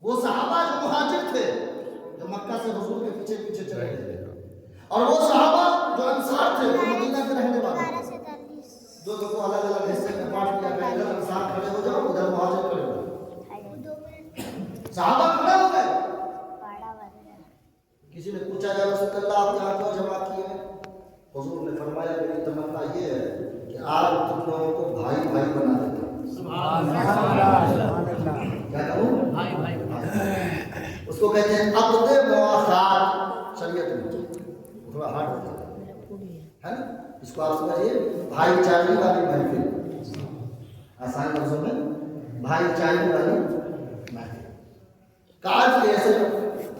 وہ صحابہ جو مہاجر تھے, جو مکہ سے حضور کے پیچھے پیچھے چلے گئے, اور وہ صحابہ جو انصار تھے, جو مدینہ کے رہنے والے, دو کو الگ الگ حصے میں بانٹ دیا. کہ ادھر انصار کھڑے ہو جاؤ, ادھر مہاجر کھڑے ہو جاؤ. صحابہ کھڑے ہو گئے. کسی نے پوچھا یا رسول اللہ آپ یہاں کیوں جمع کیے ہیں؟ حضور نے فرمایا میری تمنا یہ ہے کہ آج تم لوگوں کو بھائی بھائی بنا دیتا ہوں. کیا کہوں؟ بھائی بھائی. اس کو کہتے ہیں عقد مواخات شریعت میں. تھوڑا ہارڈ ہوتا ہے نا, اس کو آپ سمجھیے بھائی چارگی والی محفل. آسان لفظوں میں بھائی چارگی والی محفل. کاج کیسے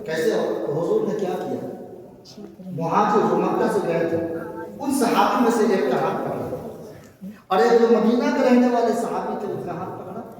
کیسے حضور نے کیا کیا؟ مہاجر جو مکہ سے گئے تھے, ان صحابی میں سے ایک کا ہاتھ پکڑا, اور ایک جو مدینہ کے رہنے والے صحابی تھے, ان کا ہاتھ پکڑا,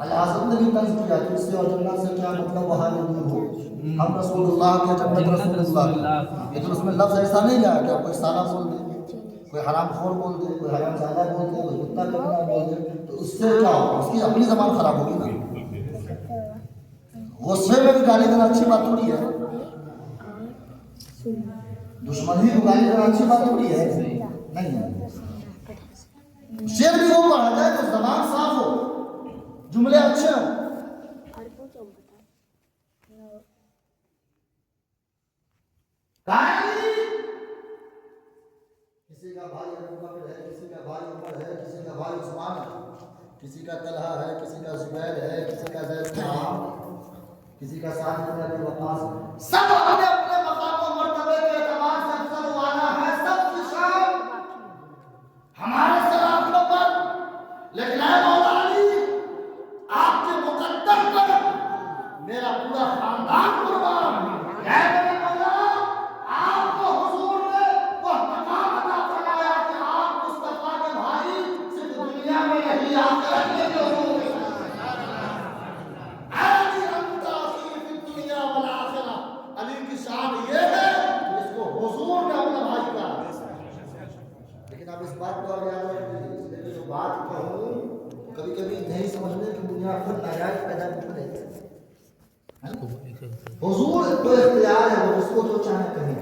اعظم نے بھی طرز کیا کہ اس سے اور جنت سے کیا مطلب وہاں نہیں ہو. ہم رسول اللہ کے جنت رسول اللہ، لیکن اس میں لفظ ایسا نہیں آیا کہ کوئی سالہ بول دے، کوئی حرام خور بول دے، کوئی حرام زادہ بول دے، کوئی کتا کمنا بول دے، تو اس سے کیا ہوگا؟ اس کی اپنی زبان خراب ہوگی نا. غصے میں بھی گالی دینا اچھی بات تھوڑی ہے. دشمن ہی کو گالی دینا اچھی بات تھوڑی ہے. نہیں ہے. شعر بھی وہ پڑھا جائے تو زبان صاف ہو، جملے اچھے ہوں. کسی کا بھائی ابو بکر ہے، کسی کا بھائی عمر ہے، کسی کا بھائی عثمان ہے، کسی کا طلحہ ہے، کسی کا زبیر ہے، کسی کا زید بن عامر، کسی کا سعد بن ابی وقاص ہے. سب اپنے اپنے مقام و مرتبے کے اعتبار سے افضل والا ہے. سب کی شان ہمارے سرافوں پر، لیکن اے مولا علی، آپ کے مقدر پر میرا پورا خاندان قربان. اے میرے مولا، آپ کو حضور نے وہ مقام عطا فرمایا کہ آپ مصطفیٰ کے بھائی صرف دنیا میں نہیں آخرت میں بھی حضور کے علی انت اخی فی الدنیا والآخرہ. علی کی شان یہ ہے کہ اس کو حضور نے اپنا بھائی کہا. لیکن آپ اس بات کو یاد رکھیے، اس لیے جو بات کہوں کبھی کبھی نہیں سمجھنے کی دنیا خود ناجائز پیدا کر دیتے ہیں. حضور کو اختیار ہے، وہ اس کو جو چاہے کہیں،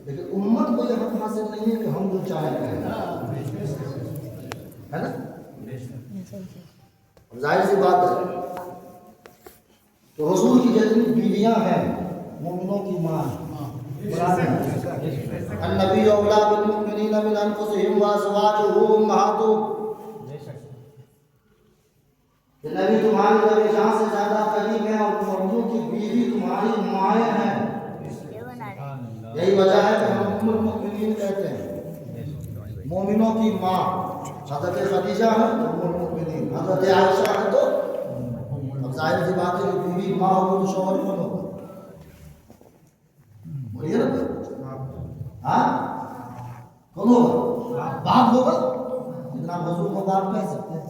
لیکن امت کو یہ حق حاصل نہیں ہے کہ ہم جو چاہے کہیں، ہے نا. ظاہر سی بات ہے تو حضور کی جتنی بیویاں ہیں مومنوں کی ماں النبی اولا بالمؤمنین من انفسہم وازواجہ امہاتہم، کہ نبی تمہاری طرف جہاں سے زیادہ قریب ہے اور مومنوں کی بیوی تمہاری مائیں ہیں. یہی وجہ ہے کہ ہم ام المؤمنین کہتے ہیں. مومنوں کی ماں حضرت خدیجہ ہے تو ام المؤمنین، حضرت عائشہ ہے تو اب ظاہر سی بات ہے کہ بیوی ماں ہوگی تو شوہر کون ہوگا؟ بولیے نا. ہاں کون ہوگا؟ باپ ہوگا. لیکن آپ حضور کو باپ کہہ سکتے ہیں.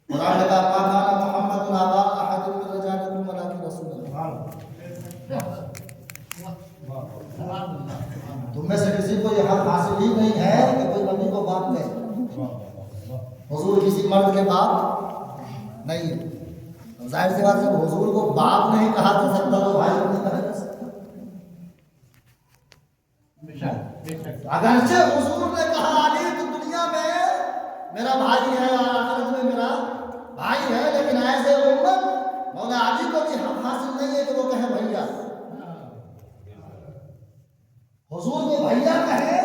قرآن نے کہا ما کان محمد ابا احد من رجالکم ولکن رسول اللہ. تم میں سے کسی کو یہ حق حاصل ہی نہیں ہے کہ کوئی نبی کو باپ کہے. حضور کسی مرد کے باپ نہیں ہے. ظاہر سی بات ہے حضور کو باپ نہیں کہا جا سکتا تو بھائی کو نہیں کہا جا سکتا. اگرچہ حضور نے کہا علی تو دنیا میں میرا بھائی ہے اور آخرت میں میرا بھائی ہے، لیکن ایسے امت مولا علی کو بھی حق حاصل نہیں ہے کہ وہ کہے بھیا. حضور کو بھیا کہے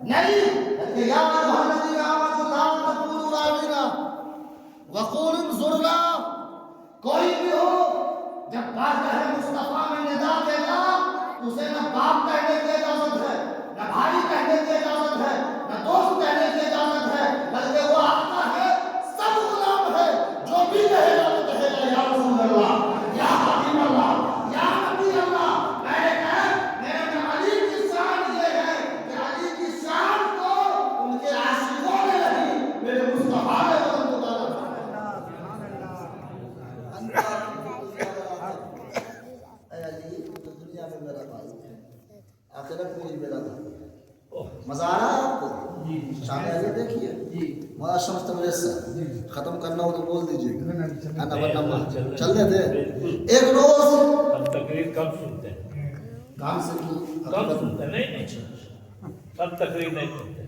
نہیں، بلکہ یا ایھا الذین آمنوا لا تقولوا راعنا وقولوا انظرنا. کوئی بھی ہو جب بات کہے مصطفیٰ میں ندا دے گا اسے نہ باپ کہنے کی اجازت ہے، نہ بھائی کہنے کی اجازت ہے، نہ دوست کہنے کی اجازت ہے، بلکہ وہ آقا ہے، سب غلام ہے. جو بھی کہے گا وہ کہے گا یا رسول اللہ، یا حبیب اللہ، یا نبی اللہ. میرے علی کی شان یہ ہے کہ علی کی شان کو ان کے عاشقوں نے نہیں، میرے مصطفیٰ نے بلند اتارا. اے علی تو دنیا میں میرا بھائی ہے، آخرت میں بھی میرا بھائی ہے. مزہ آ رہا ہے آپ کو؟ شان علی دیکھیے. مولا شمس تبریز ختم کرنا ہو تو بول دیجیے گا، انا ورنہ چل رہے تھے. ایک روز ہم تقریر کم سنتے ہیں، کام سے کی کم سنتے ہیں. نہیں سب تقریر نہیں سنتے.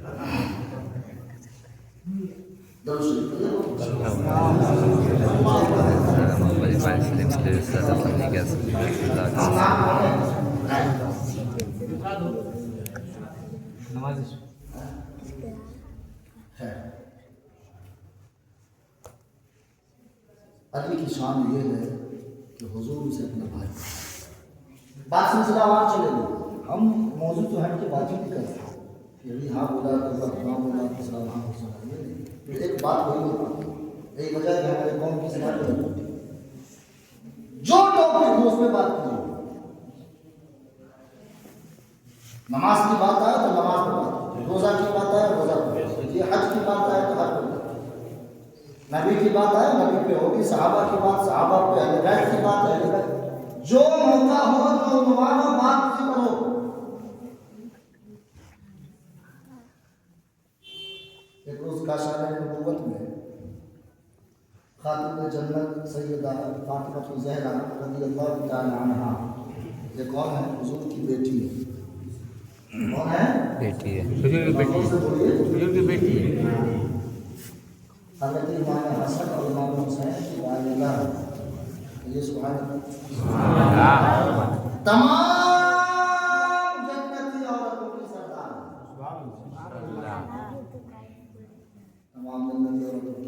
علی کی شان یہ ہے کہ حضور اسے اپنا بھائی. بات سلسلہ وہاں چلے گئے. ہم موضوع تو ہے کہ بات ہی نہیں کرتے یعنی ہاں بولا تو ہاں بولا تو سلام ہاں سلام. پھر ایک بات وہی ہوتی ہے، ایک وجہ ہے ہمارے قوم کی سماج میں جو ٹاپک ہو اس میں بات کی. نماز کی بات آئے تو نماز پہ بات، روزہ کی بات آئے روزہ پہ، یہ حج کی بات آئے تو حج پہ بات. نبی کی بات ہے نبی پہ ہوگی، صحابہ کی بات صحابہ پہ، اہل بیت کی بات اہل بیت، جو موقع ہو جو عنوان ہو بات کی کرو۔ ایک روز کاشان نبوت میں خاتون جنت سیدہ فاطمہ الزہرا رضی اللہ تعالی عنہا، یہ کون ہے؟ حضور کی بیٹی ہے۔ کون ہے؟ بیٹی ہے، حضور کی بیٹی ہے، سے بولیے، حضور کی بیٹی ہے۔ حضرت امام حسن اور امام حسین کی والدہ، یہ سبحان اللہ، تمام جنتی عورتوں کی سردار، تمام جنتی عورتوں کی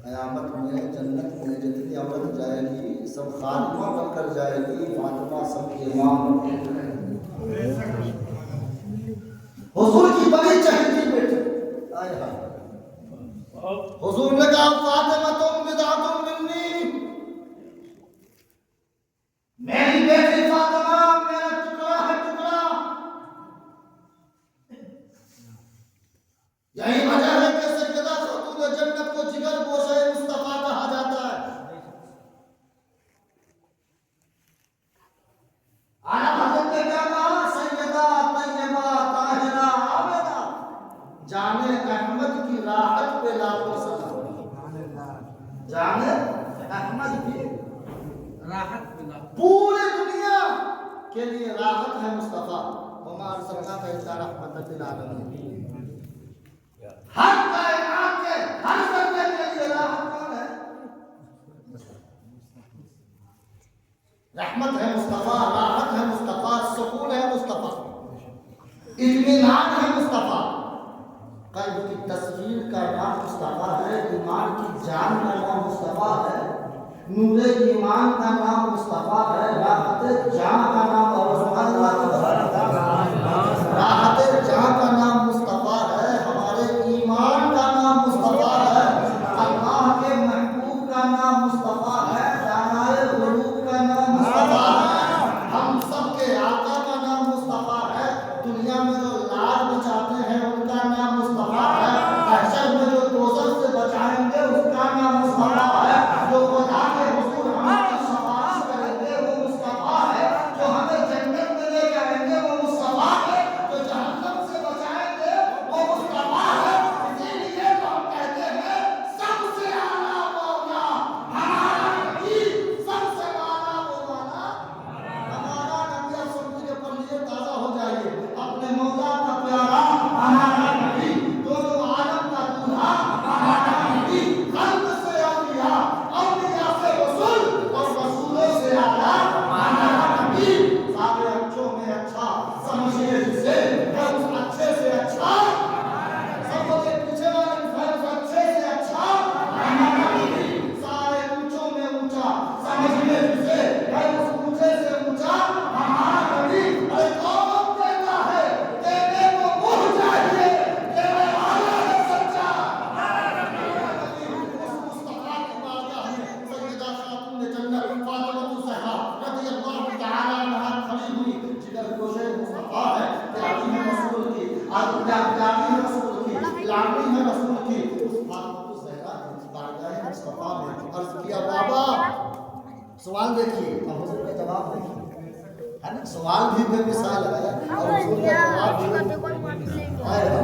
قیامت میں جنت میں جتنی عورت جائے گی سب خادمہ بن کر جائے گی، فاطمہ سب کے امام بن کر جائے گی۔ حضور کی بڑی چہیتی بیٹی، آئے ہاں حضور نے کہا فاطمہ تم بدعۃ منی، میری بیٹی فاطمہ میرا ٹکڑا ہے ٹکڑا۔ یہی وجہ ہے کہ سیدہ خاتون جنت کو جگر گوشہ مصطفیٰ کہا جاتا ہے۔ اعلیٰ حضرت نے کیا کہا؟ سیدہ طیبہ طاہرہ عابدہ، جانے احمد کی راحت پہ لاکھوں سلام، جانے احمد کی راحت پہ لاکھوں، پورے دنیا کے لیے راحت ہے مصطفیٰ، وما ارسلناک الا رحمۃ للعالمین، ہر کائنات کے ہر ذرے کے لیے راحت کون ہے؟ رحمت ہے مصطفیٰ، راحت ہے مصطفیٰ، سکون ہے مصطفیٰ، اطمینان ہے مصطفیٰ، قلب کی تصویر کا نام مصطفیٰ ہے، ایمان کی جان کا نام مصطفیٰ ہے، نور ایمان کا نام مصطفیٰ ہے، راحت جان کا نام راحت جان کا نام مصطفیٰ ہے، ہمارے ایمان کا نام مصطفیٰ ہے، اللہ کے محبوب کا نام مصطفیٰ ہے، دانائے قلوب کا نام مصطفیٰ ہے، ہم سب کے آقا کا نام مصطفیٰ ہے، دنیا میں جو لال بچاتے ہیں ان کا نام مصطفیٰ ہے، محشر میں جو دوزخ سے بچائیں گے اس کا نام مصطفیٰ ہے، جو خدا کے حضور ہماری شفاعت کریں گے وہ مصطفیٰ ہے، جو ہمیں جنت میں لے جائیں گے وہ مصطفیٰ ہے، جو جہنم سے بچائیں گے وہ مصطفیٰ ہے۔ اسی لیے تو ہم کہتے ہیں سب سے اعلیٰ مولا ہمارا نبی، سب سے اعلیٰ مولا ہمارا نبی۔ اب سب مجھے پڑھ لیجیے، تازہ ہو جائیے، اپنے مولا کا پیارا ہمارا نبی، دونوں عالم کا دولہا ہمارا نبی، خلق سے اولیاء، اولیاء سے رسول اور رسولوں سے اعلیٰ ہمارا نبی، سارے اچھوں میں اچھا سمجھیے جسے، ہے اس اچھے سے اچھا، سب کے پیچھے والے ہے اس اچھے سے اچھا ہمارا نبی، سارے اونچوں میں اونچا سمجھیے جسے، ہے اس اونچے سے اونچا ہمارا نبی۔ ارے کون کہتا ہے دینے کو منہ چاہیے کہ میں اعلیٰ ہے سچا ہمارا نبی، اس مصطفیٰ کی بارگاہ میں سیدہ خاتون جنت فاطمہ الزہرا رضی اللہ تعالی عنہا کھڑی ہوئی، جگر گوشہ مصطفیٰ ہے، پیاری ہے رسول کی، پیاری ہے رسول کی، لاڈلی ہے رسول کی، اس فاطمہ الزہرا کی بارگاہ مصطفیٰ میں عرض کیا بابا، سوال دیکھیے اور حضور کا جواب دیکھیے، ہے نا، سوال بھی بے مثال ہے اور حضور کا جواب بھی آئے گا۔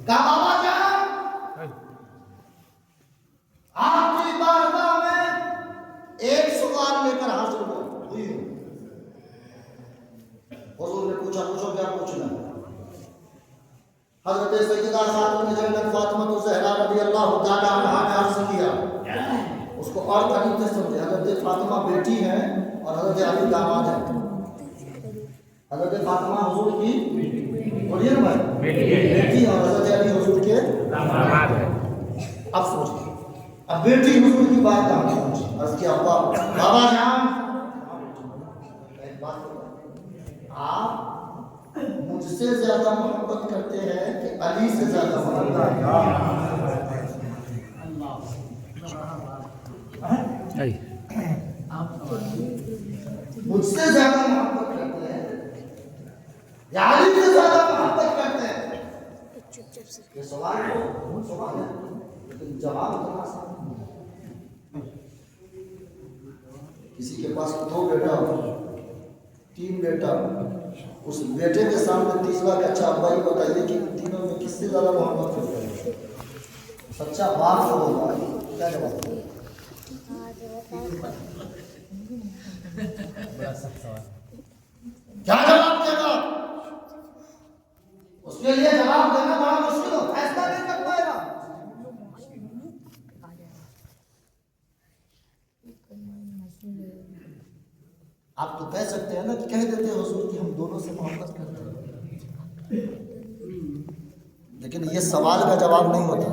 کہا بابا جان آپ کی بارگاہ میں ایک سوال لے کر حاضر ہوئی ہوں۔ حضور نے پوچھا پوچھو کیا پوچھنا ہے؟ حضرت سیدہ خاتون جنت فاطمہ الزہرا رضی اللہ تعالی عنہا نے عرض کیا، اس کو اور قریب سے سمجھے، حضرت فاطمہ بیٹی ہے اور حضرت علی داماد ہے، حضرت فاطمہ حضور کی بولیے نا بھائی بیٹی اور حضرت علی حضور کے داماد ہے۔ اب سوچیے، اب بیٹی حضور کی بات کہاں پہنچی؟ عرض کیا بابا جان ایک بات آپ مجھ سے زیادہ محبت کرتے ہیں کہ علی سے زیادہ محبت کرتے ہیں؟ مجھ سے زیادہ محبت کرتے ہیں یا علی سے زیادہ محبت کرتے ہیں؟ یہ سوال ہے، لیکن جواب اتنا آسان نہیں۔ کسی کے پاس 2 بیٹا 3 بیٹا، اس بیٹے کے سامنے تیسرا کہ اچھا ابا یہ بتائیے کہ تینوں میں کس سے زیادہ محبت کرتے ہیں؟ سچا باپ جو ہوگا کیا جواب دے؟ بڑا سخت سوال۔ کیا جواب دے گا؟ اس کے لیے جواب دینا بڑا مشکل ہو، فیصلہ نہیں کر پائے گا۔ آپ تو کہہ سکتے ہیں نا کہ کہہ دیتے حضور کہ ہم دونوں سے محبت کرتے ہیں، لیکن یہ سوال کا جواب نہیں ہوتا۔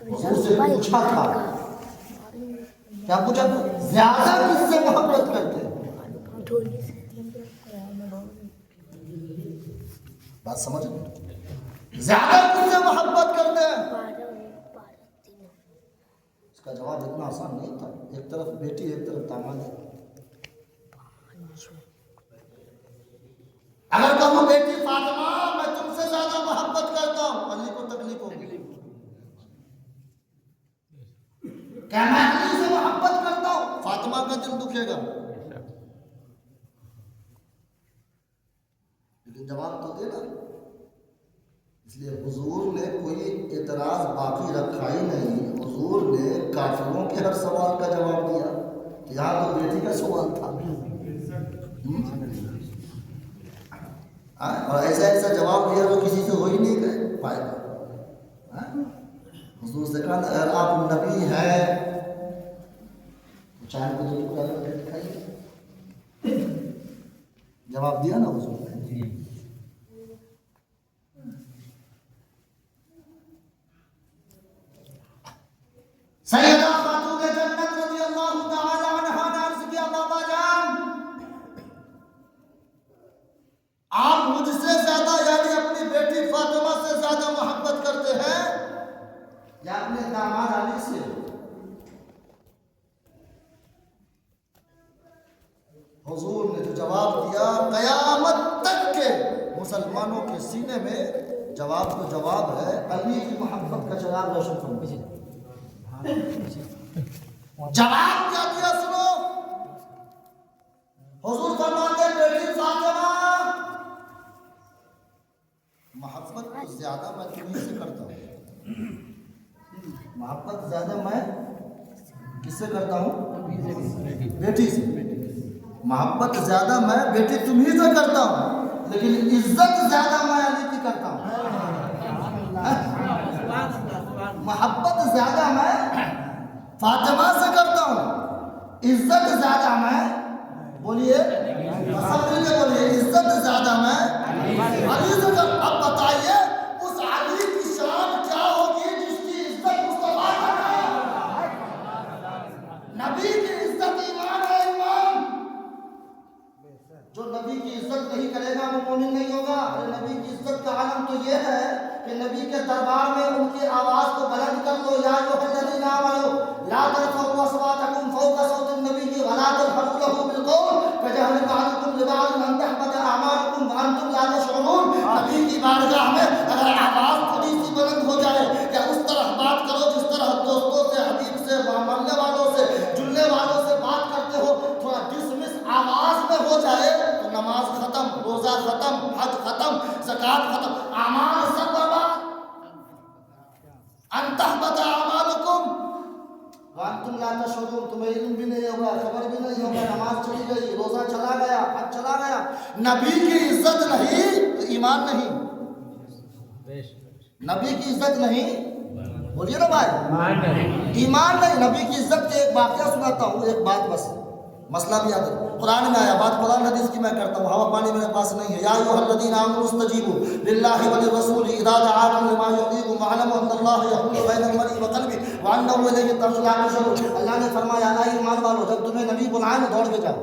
حضور سے پوچھا تھا، کیا پوچھا تھا؟ زیادہ کس سے محبت کرتے ہیں؟ بات سمجھ زیادہ کس سے محبت کرتے ہیں؟ اس کا جواب اتنا آسان نہیں تھا۔ ایک طرف بیٹی ایک طرف داماد ہے۔ اگر کہوں بیٹی فاطمہ میں تم سے زیادہ محبت کرتا ہوں، علی کو تکلیف ہوگی۔ کہ میں علی سے محبت کرتا ہوں، فاطمہ کا دل دکھے گا، لیکن جواب تو دے نا۔ اس لیے حضور نے کوئی اعتراض باقی رکھا ہی نہیں، حضور نے کافروں کے ہر سوال کا جواب دیا۔ یہاں تو بیٹی کا سوال تھا، اور ایسا ایسا جواب دیا جو کسی سے ہو ہی نہیں پائے گا۔ حضور سے کہا اگر آپ نبی ہیں تو چاند کو جو ٹکڑا کر کے دکھائیے۔ جواب دیا نا حضور نے۔ سیدہ خاتون جنت رضی اللہ تعالی عنہا نے عرض کیا بابا جان آپ مجھ سے زیادہ یعنی اپنی بیٹی فاطمہ سے زیادہ محبت کرتے ہیں یا اپنے داماد علی سے؟ حضور نے جو جواب دیا قیامت تک کے مسلمانوں کے سینے میں جواب تو جواب ہے، علی کی محبت کا چراغ روشن فرمائیے۔ جواب کیا دیا سنو، حضور فرماتے ہیں بیٹی فاطمہ محبت تو زیادہ میں تمہیں سے کرتا ہوں، محبت زیادہ میں کس سے کرتا ہوں؟ بیٹی سے۔ محبت زیادہ میں بیٹی تمہیں سے کرتا ہوں، لیکن عزت زیادہ میں علی کی کرتا ہوں۔ محبت زیادہ میں فاطمہ سے کرتا ہوں، عزت زیادہ میں بولیے بولیے عزت زیادہ میں علی سے کرتا ہوں۔ اب بتائیے اس علی کی شان کیا ہوگی جس کی عزت مصطفیٰ کرتا ہے؟ نبی کی عزت ایمان ہے، ایمان۔ جو نبی کی عزت نہیں کرے گا وہ مومن نہیں ہوگا۔ نبی کی عزت کا عالم تو یہ ہے کہ نبی کے دربار میں ان کی آواز کو بلند کر دو، یا ایھا الذین آمنوا لا ترفعوا اصواتکم فوق صوت النبی ولا تجهروا له بالقول كجهر بعضکم لبعض ان تحبط اعمالکم وانتم لا تشعرون۔ نبی کی بارگاہ میں اگر آواز تھوڑی سی بلند ہو جائے کہ اس طرح بات کرو جس طرح دوستوں سے، حبیب سے، محلے والوں سے، جلنے والوں سے بات کرتے ہو، تھوڑا ڈسمس آواز میں ہو جائے تو نماز ختم، روزہ ختم، حج ختم، زکوٰۃ ختم، اعمال سب برباد۔ ان تحبط اعمالکم وانتم لا تشعرون، تمہیں علم بھی نہیں ہوگا، خبر بھی نہیں ہوگا، نماز چلی گئی، روزہ چلا گیا، حج چلا گیا، نبی کی عزت نہیں تو ایمان نہیں۔ نبی کی عزت نہیں، بولیے نا بھائی، ایمان نہیں۔ نبی کی عزت کے ایک واقعہ سناتا ہوں، ایک بات بس، مسئلہ بھی یاد ہے، قرآن میں آیا، بات قرآن حدیث کی میں کرتا ہوں، ہوا پانی میرے پاس نہیں ہے۔ یا ایھا الذین آمنوا استجیبوا للہ وللرسول اذا دعاکم لما یحییکم واعلموا ان اللہ یحول بین المرء وقلبہ وانہ الیہ ترجعون۔ اللہ نے فرمایا اے ایمان والو جب تمہیں نبی بلائیں تو دوڑ کے جاؤ۔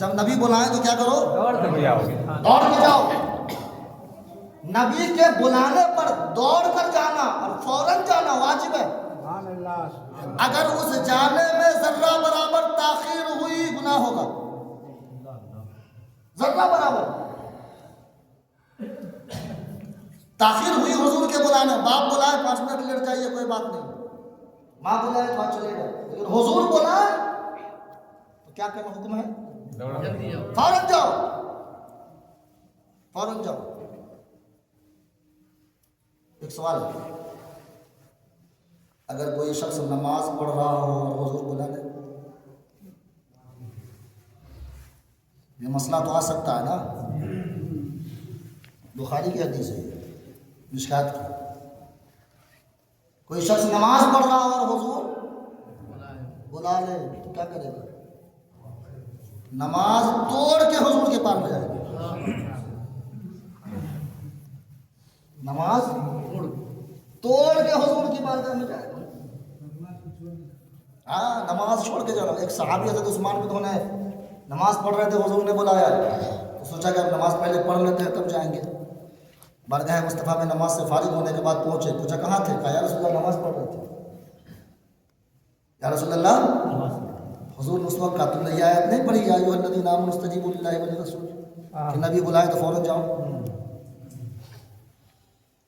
جب نبی بلائیں تو کیا کرو؟ دوڑ کے جاؤ۔ نبی کے بلانے پر دوڑ کر جانا اور فوراً جانا واجب ہے۔ اگر اس جانے میں ذرہ برابر تاخیر ہوئی گناہ ہوگا، ذرہ برابر تاخیر ہوئی حضور کے بلانے، باپ بلائے 5 منٹ لیٹ جائیے کوئی بات نہیں، ماں بلائے تو چلے گا، لیکن حضور بلائے تو کیا کرنا حکم ہے؟ فوراً جاؤ، فوراً جاؤ۔ ایک سوال ہے، اگر کوئی شخص نماز پڑھ رہا ہو اور حضور بلا لے، یہ مسئلہ تو آ سکتا ہے نا؟ بخاری کی حدیث ہے، مشکات کی، کوئی شخص نماز پڑھ رہا ہو اور حضور بلا لے تو کیا کرے گا؟ نماز توڑ کے حضور کے پاس میں جائے گا، نماز توڑ کے حضور کی بارگاہ میں جائے گا۔ ہاں، نماز چھوڑ کے جانا۔ ایک صحابی حضرت عثمان بن عفان نماز پڑھ رہے تھے، حضور نے بلایا تو سوچا کہ اب نماز پہلے پڑھ لیتے ہیں تب جائیں گے۔ بارگاہ مصطفیٰ میں نماز سے فارغ ہونے کے بعد پہنچے، پوچھا کہاں تھے؟ کہا یا رسول اللہ نماز پڑھ رہے تھے۔ یا رسول اللہ، حضور نے اس وقت کہا تم نے یہ آیت نہیں پڑھی یا ایھا الذین آمنوا استجیبوا للہ وللرسول، کہ نبی بلائے تو فوراً جاؤ؟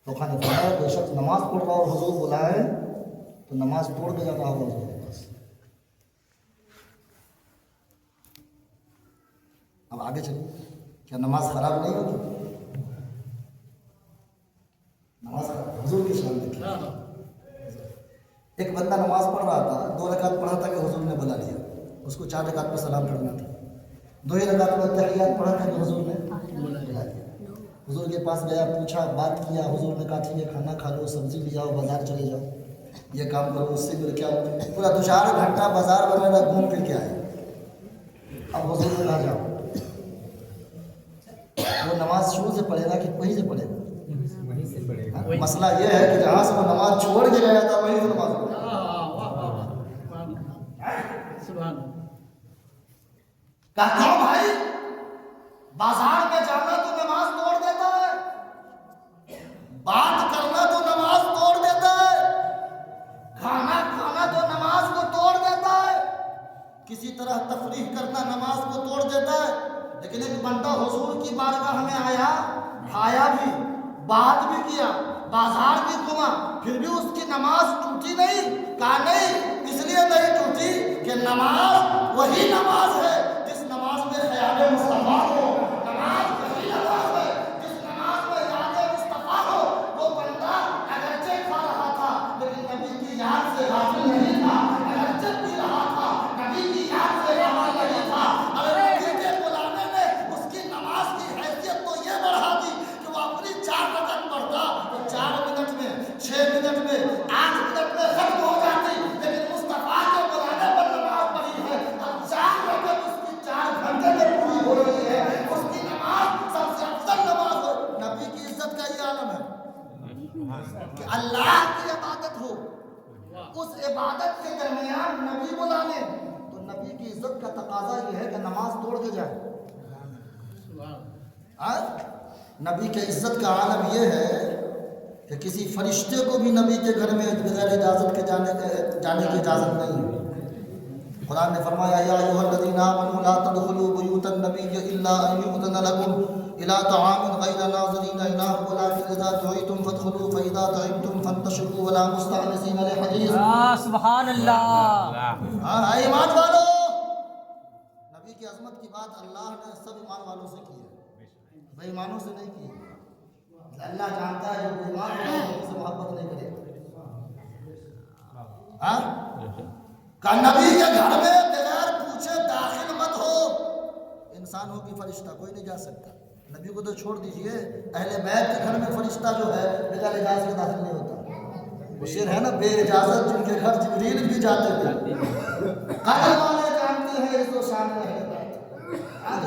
تو نے فرمایا کوئی شخص نماز پڑھ رہا اور حضور بلائے تو نماز توڑ کے جانا ہوگا حضور کے پاس۔ اب آگے چلیں، کیا نماز خراب نہیں ہوگی؟ نماز خراب، حضور کی شان دیکھیں۔ ایک بندہ نماز پڑھ رہا تھا، 2 رکعت پڑھا تھا کہ حضور نے بلا لیا، اس کو 4 رکعت پہ سلام پڑھنا تھا، 2 ہی رکعت میں تحیات پڑھا تھا کہ حضور نے بلا لیا۔ حضور کے پاس گیا، پوچھا، بات کیا، حضور نے کہا ٹھیک ہے کھانا کھا لو، سبزی لے جاؤ، بازار چلے جاؤ، یہ کام کرو، اس سے مل کے آؤ، پورا 2-4 گھنٹہ بازار وغیرہ گھوم پھر کے آئے۔ اب حضور نے کہا جاؤ، وہ نماز شروع سے پڑھے گا کہ وہیں سے پڑھے گا؟ مسئلہ یہ ہے کہ جہاں سے وہ نماز چھوڑ کے گیا تھا وہیں سے نماز پڑھے گا۔ کہتا ہوں بھائی، بازار میں جانا تو نماز توڑ دیتا ہے، بات کرنا تو نماز توڑ دیتا ہے، کھانا کھانا تو نماز کو توڑ دیتا ہے، کسی طرح تفریح کرنا نماز کو توڑ دیتا ہے۔ لیکن ایک بندہ حضور کی بارگاہ میں آیا، کھایا بھی، بات بھی کیا، بازار بھی گھوما، پھر بھی اس کی نماز ٹوٹی نہیں؟ کہا نہیں، اس لیے نہیں ٹوٹی کہ نماز وہی نماز ہے جس نماز میں خیال مصطفیٰ ہو، نماز وہی نماز ہے جس نماز میں یاد مصطفیٰ ہو۔ وہ بندہ اگرچہ کھا رہا تھا لیکن نبی کی یاد سے غافل نہیں تھا، اگرچہ پی رہا تھا نبی کی یاد سے غافل نہیں تھا۔ اگر نبی کے بلانے نے اس کی نماز کی حیثیت تو یہ بڑھا دی کہ وہ اپنی 4 رکعت پڑھتا تو 4 منٹ میں، 6 منٹ میں، 8 منٹ میں ختم ہو جاتی، لیکن مصطفیٰ کے بلانے پر نماز پڑھی ہے، اب 4 رکعت اس کی 4 گھنٹے میں پوری ہو رہی ہے، اس کی نماز سب سے افضل نماز ہو۔ نبی کی عزت کا یہ عالم ہے کہ اللہ کی عبادت ہو، اس عبادت کے درمیان نبی بلانے، تو نبی کی عزت کا تقاضا یہ ہے کہ نماز توڑ کے جائے۔ نبی کے عزت کا عالم یہ ہے کہ کسی فرشتے کو بھی نبی کے گھر میں بغیر اجازت کے جانے کی اجازت نہیں ہے۔ قرآن نے فرمایا یا ایھا الذین آمنوا لا تدخلوا بیوت النبی الا ان یؤذن لکم الی طعام غیر ناظرین اناہ ولکن اذا دعیتم فادخلوا فاذا طعمتم فانتشروا ولا مستأنسین لحدیث۔ سبحان اللہ۔ ایمان والو، نبی کی عظمت کی بات اللہ نے سب ایمان والوں سے کی ہے، بے ایمانوں سے نہیں کی ہے۔ اللہ جانتا ہے جو ایمان والوں سے محبت نہیں کرے گا۔ کہ نبی کے گھر میں بغیر پوچھے داخل مت ہو، انسان ہو کہ فرشتہ کوئی نہیں جا سکتا۔ نبی کو تو چھوڑ دیجئے، اہل بیت کے گھر میں فرشتہ جو ہے بغیر اجازت کے داخل نہیں ہوتا۔ وہ شعر ہے نا، بے اجازت جن کے گھر جبریل بھی جاتے تھے، قدر والے جانتے ہیں اس کو شان میں اہل بیت۔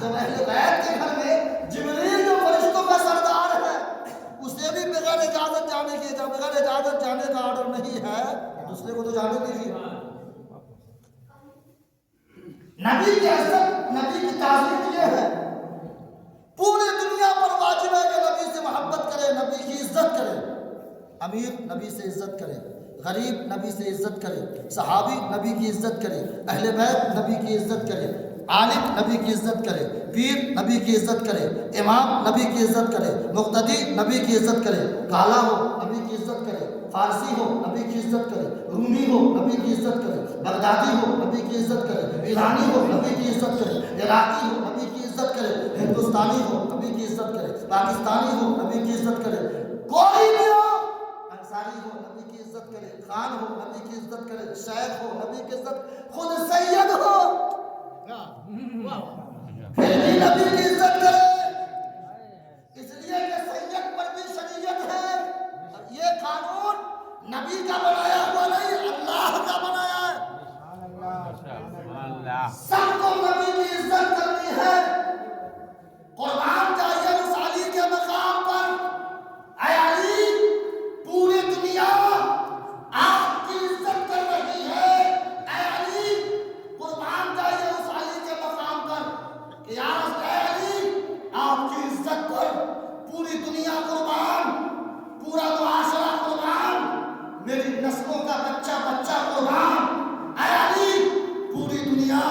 جب اہل بیت کے گھر میں جبریل جو فرشتوں کا سردار ہے، اسے بھی بغیر اجازت جانے کا آرڈر نہیں ہے، دوسرے کو تو جانے دیجیے۔ نبی کی عزت، نبی کی تعظیم یہ ہے، پوری دنیا پر واجب ہے کہ نبی سے محبت کرے، نبی کی عزت کرے، امیر نبی سے عزت کرے، غریب نبی سے عزت کرے، صحابی نبی کی عزت کرے، اہل بیت نبی کی عزت کرے، عالم نبی کی عزت کرے، پیر نبی کی عزت کرے، امام نبی کی عزت کرے، مقتدی نبی کی عزت کرے، کالا ہو نبی کی عزت کرے، فارسی ہو نبی کی عزت کرے، رومی ہو نبی کی عزت کرے، بغدادی ہو نبی کی عزت کرے، ایرانی ہو نبی کی عزت کرے، عراقی ہو نبی کی عزت کرے، ہندوستانی ہو نبی کی عزت کرے، پاکستانی ہو نبی کی عزت کرے، کوئی بھی ہو، انصاری ہو نبی کی عزت کرے، خان ہو نبی کی عزت کرے، شیخ ہو نبی کی عزت، خود سید ہو پھر بھی نبی کی عزت کرے، اس لیے کہ سید پر بھی شریعت ہے، اور یہ قانون نبی کا بنایا ہوا نہیں، اللہ کا بنایا ہے۔ سب کو نبی کی عزت کرنی ہے، قربان چاہیے اس علی کے مقام پر، اے علی پوری دنیا آپ کی عزت کر رہی ہے، اے علی قربان چاہیے اس علی کے مقام پر کہ یا اے علی آپ کی عزت پر پوری دنیا قربان، پورا معاشرہ قربان، میری نسلوں کا بچہ بچہ قربان، اے علی پوری دنیا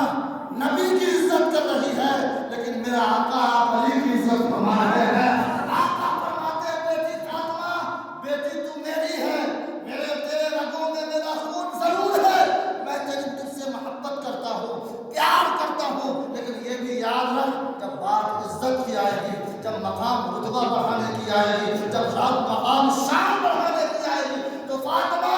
نبی کی عزت کر رہی ہے، لیکن میرا آقا آپ علی کی عزت فرما رہے ہیں۔ آقا فرماتے ہیں بیٹی فاطمہ، بیٹی تو میری ہے، میرے تیرے رگوں میں میرا خون ضرور ہے، میں تجھ سے محبت کرتا ہوں، پیار کرتا ہوں، لیکن یہ بھی یاد رکھ جب بات عزت کی آئے گی، جب مقام رتبہ بڑھانے کی آئے گی، جب مقام شان بڑھانے کی آئے گی، تو فاطمہ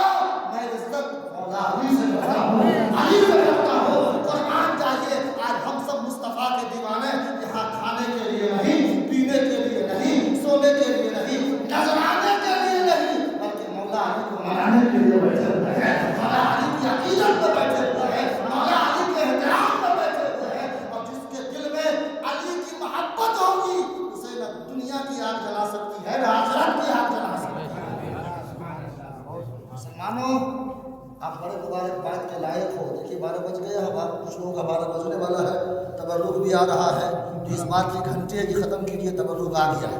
میں عزت مولا علی سے کرتا ہوں، علی سے کرتا ہوں۔ قربان چاہیے آج ہم سب مصطفیٰ کے دیوانے، یہاں کھانے کے لیے نہیں، پینے کے لیے نہیں، سونے کے لیے نہیں، نذرانے کے لیے نہیں، بلکہ مولا علی کو منانے کے لیے بیٹھے ہوئے ہیں، مولا علی کی عقیدت میں بیٹھے ہوئے ہیں، مولا علی کے احترام میں بیٹھے ہوئے ہیں، اور جس کے دل میں علی کی محبت ہوگی اسے نہ دنیا کی آگ جلا سکتی ہے نہ آخرت کی آگ جلا سکتی ہے۔ مسلمانوں آپ بڑے مبارک بات کے لائق ہو، دیکھیے 12 بج گئے، ہمارے کچھ لوگ ہمارا بجنے والا ہے، تبرک بھی آ رہا ہے، تو اس بات کی گھنٹی ہے کہ ختم کیجیے، تبرک آ گیا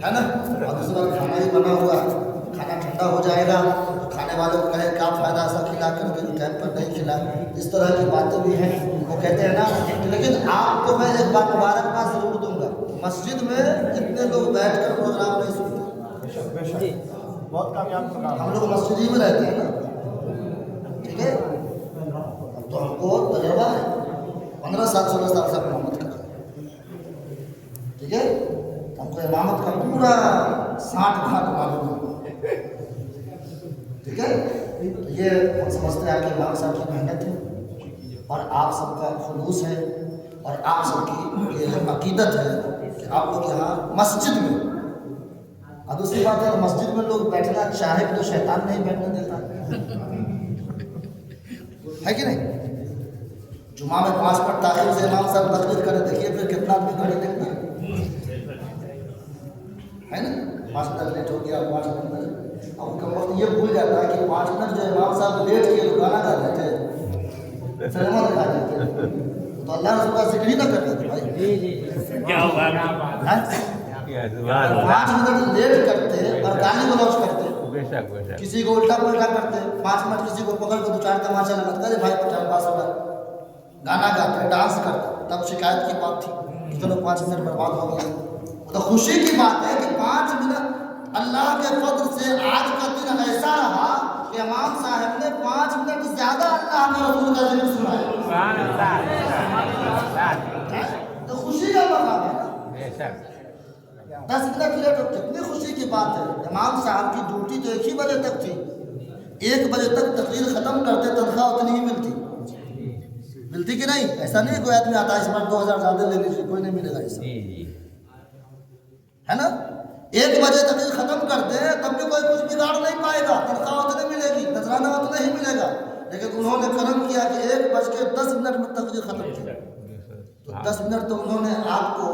ہے نا، اور دوسرا کھانا ہی بنا ہوا ہے، کھانا ٹھنڈا ہو جائے گا تو کھانے والوں کو کہے کیا فائدہ ایسا کھلا کر کے ٹائم پر نہیں کھلا، اس طرح کی باتیں بھی ہیں، وہ کہتے ہیں نا، لیکن آپ کو میں ایک بات مبارکباد ضرور دوں گا، مسجد میں اتنے لوگ بیٹھ کر پروگرام نہیں سنتے، بہت کامیاب، ہم لوگ مسجد ہی میں رہتے ہیں نا، ٹھیک ہے، اب تو ہم کو تجربہ ہے، 15 سال 16 سال سے امامت کر رہے ہیں، ٹھیک ہے، ہم کو امامت کا پورا 60 گھاٹ معلوم ہے، ٹھیک ہے، تو یہ ہم سمجھتے ہیں کہ امام صاحب کی محنت ہے اور آپ سب کا خلوص ہے اور آپ سب کی یہ عقیدت ہے کہ آپ لوگ یہاں مسجد میں، اور دوسری بات ہے مسجد میں لوگ بیٹھنا چاہے تو شیطان نہیں بیٹھنے دیتا ہے کہ نہیں، جمعہ میں 5 منٹ تاخیر سے امام صاحب تقریر کرے، دیکھیے پھر کتنا آدمی گھڑی دیکھتا ہے نا، 5 منٹ لیٹ ہو گیا، 5 منٹ اب کا وقت یہ بھول جاتا ہے کہ 5 منٹ جو امام صاحب لیٹ کیے تو گانا گا رہے تھے، سنیما دکھا رہے تھے، تو اللہ رسول کا ذکر ہی نہ کر رہے تھے بھائی، کیا ہوا 5 منٹ لیٹ کرتے اور گالی گلوچ کرتے، کسی کو الٹا پلٹا کرتے، 5 منٹ کسی کو پکڑ کے 2-4 تماشا لگتا ہے بھائی ٹائم پاس ہو رہا ہے، گانا گاتے ڈانس کرتے، تب شکایت کی بات تھی کہ چلو 5 منٹ برباد ہو گیا، تو خوشی کی بات ہے کہ 5 منٹ اللہ کے فضل سے آج کا دن ایسا رہا کہ امام صاحب نے 5 منٹ زیادہ اللہ کے رسول کا ذکر سنایا، تو خوشی کا مقام ہے نا، 10 منٹ لیٹ ہو، کتنی خوشی کی بات ہے، امام صاحب کی ڈیوٹی تو 1 ہی بجے تک تھی، 1 بجے تک تقریر ختم کرتے تنخواہ اتنی ہی ملتی کہ نہیں، ایسا نہیں کوئی آدمی آتا ہے اس بار 2000 زیادہ لے لیجیے، کوئی نہیں ملے گا ایسا، ہے نا، 1 بجے تقریر ختم کرتے تب بھی کوئی کچھ بگاڑ نہیں پائے گا، تنخواہ اتنی ملے گی، نذرانہ اتنا ہی ملے گا، لیکن انہوں نے کرم کیا کہ 1:10 میں تقریر ختم کی، تو 10 منٹ تو انہوں نے آپ کو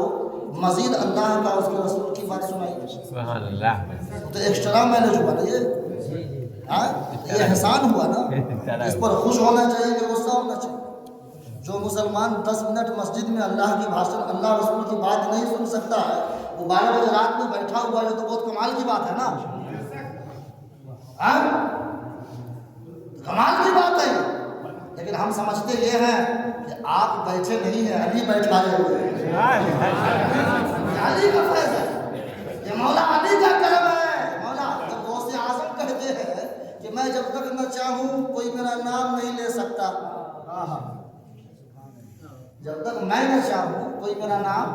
مزید اللہ کا اس کے رسول کی بات سنائی، سبحان اللہ، تو ایکسٹرا مینج ہوا نا، یہ احسان ہوا نا، اس پر خوش ہونا چاہیے کہ غصہ ہونا چاہیے، جو مسلمان 10 منٹ مسجد میں اللہ کی بھاشن اللہ رسول کی بات نہیں سن سکتا ہے، وہ 12 بجے رات میں بیٹھا ہوا ہے، تو بہت کمال کی بات ہے نا، کمال کی بات ہے، لیکن ہم سمجھتے یہ ہیں کہ آپ بیٹھے نہیں ہیں، علی بیٹھائے ہوئے ہیں۔ یہ علی کا فیض ہے، یہ مولا علی کا کرم ہے۔ مولا جب غوث اعظم کہتے ہیں کہ میں جب تک نہ چاہوں کوئی میرا نام نہیں لے سکتا، جب تک میں نہ چاہوں کوئی میرا نام،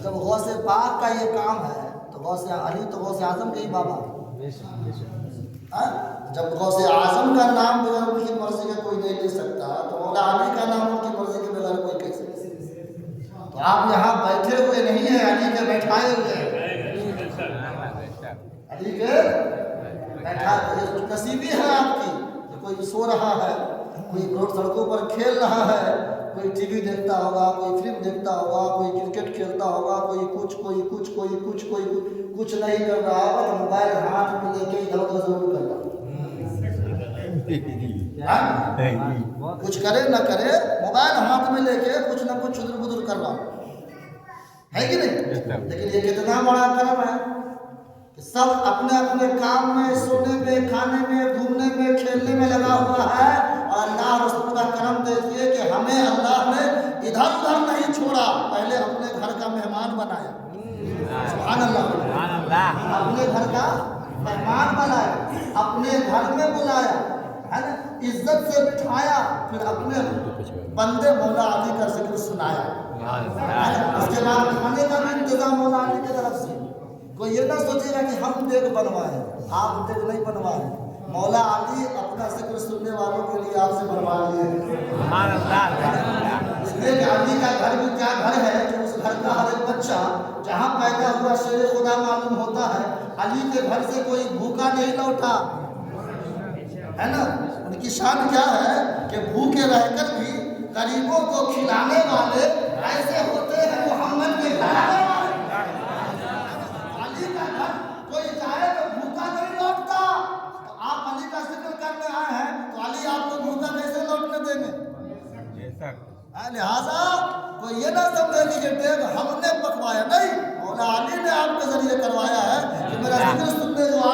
جب غوث پاک کا یہ کام ہے تو غوث علی تو غوث اعظم کے ہی بابا، جب غوث اعظم کا نام بغیر ان کی مرضی کا کوئی نہیں لے سکتا تو مولا علی کا نام ان کی مرضی کے بغیر کوئی کیسے لے سکتا؟ تو آپ یہاں بیٹھے ہوئے نہیں ہیں، علی کے بیٹھائے ہوئے ہیں، علی کے بیٹھائے ہوئے۔ نصیبی ہے آپ کی کہ کوئی سو رہا ہے، کوئی روڈ سڑکوں پر کھیل رہا ہے، کوئی ٹی وی دیکھتا ہوگا، کوئی فلم دیکھتا ہوگا، کوئی کرکٹ کھیلتا ہوگا، کوئی کچھ نہیں کر رہا ہوگا تو موبائل ہاتھ میں لے کے ادھر ادھر ضرور کر رہا، کچھ کرے نہ کرے موبائل ہاتھ میں لے کے کچھ نہ کچھ چدر بدر کر رہا ہے کہ نہیں؟ لیکن یہ کتنا بڑا کرم ہے کہ سب اپنے اپنے کام میں، سونے میں، کھانے میں، گھومنے میں، کھیلنے میں لگا ہوا ہے، اور اللہ رسول کا کرم دیکھیے کہ ہمیں اللہ نے ادھر ادھر نہیں چھوڑا، پہلے اپنے گھر کا مہمان بنایا۔ سبحان اللہ، اپنے گھر کا مہمان بنایا، اپنے گھر میں بلایا، ہے نا، عزت سے بٹھایا، پھر اپنے بندے مولا علی کا ذکر سنایا، اس کے بعد کھانے کا بھی انتظام مولا علی کی طرف سے۔ کوئی یہ نہ سوچے گا کہ ہم دیکھ بنوائے، آپ دیکھ نہیں بنوائے، مولا علی اپنا ذکر سننے والوں کے لیے آپ سے بنوا لیے۔ اس لیے کہ علی کا گھر بھی کیا گھر ہے کہ اس گھر کا ہر ایک بچہ جہاں پیدا ہوا شیر خدا معلوم ہوتا ہے، علی کے گھر سے کوئی بھوکا نہیں لوٹا، ہے نا۔ ان کی شان کیا ہے کہ بھوکے رہ کر بھی غریبوں کو کھلانے والے ایسے ہوتے ہیں محمد کے گھر والے۔ علی کا گھر کوئی جائے تو بھوکا نہیں لوٹتا، تو آپ علی کا ذکر کرنے آئے ہیں تو علی آپ کو بھوکا کیسے لوٹنے دیں گے؟ لہذا کوئی یہ نہ سمجھے کہ یہ ٹیب ہم نے پکوایا، نہیں، مولا علی نے آپ کے ذریعے کروایا ہے کہ میرا ذکر سننے جو آ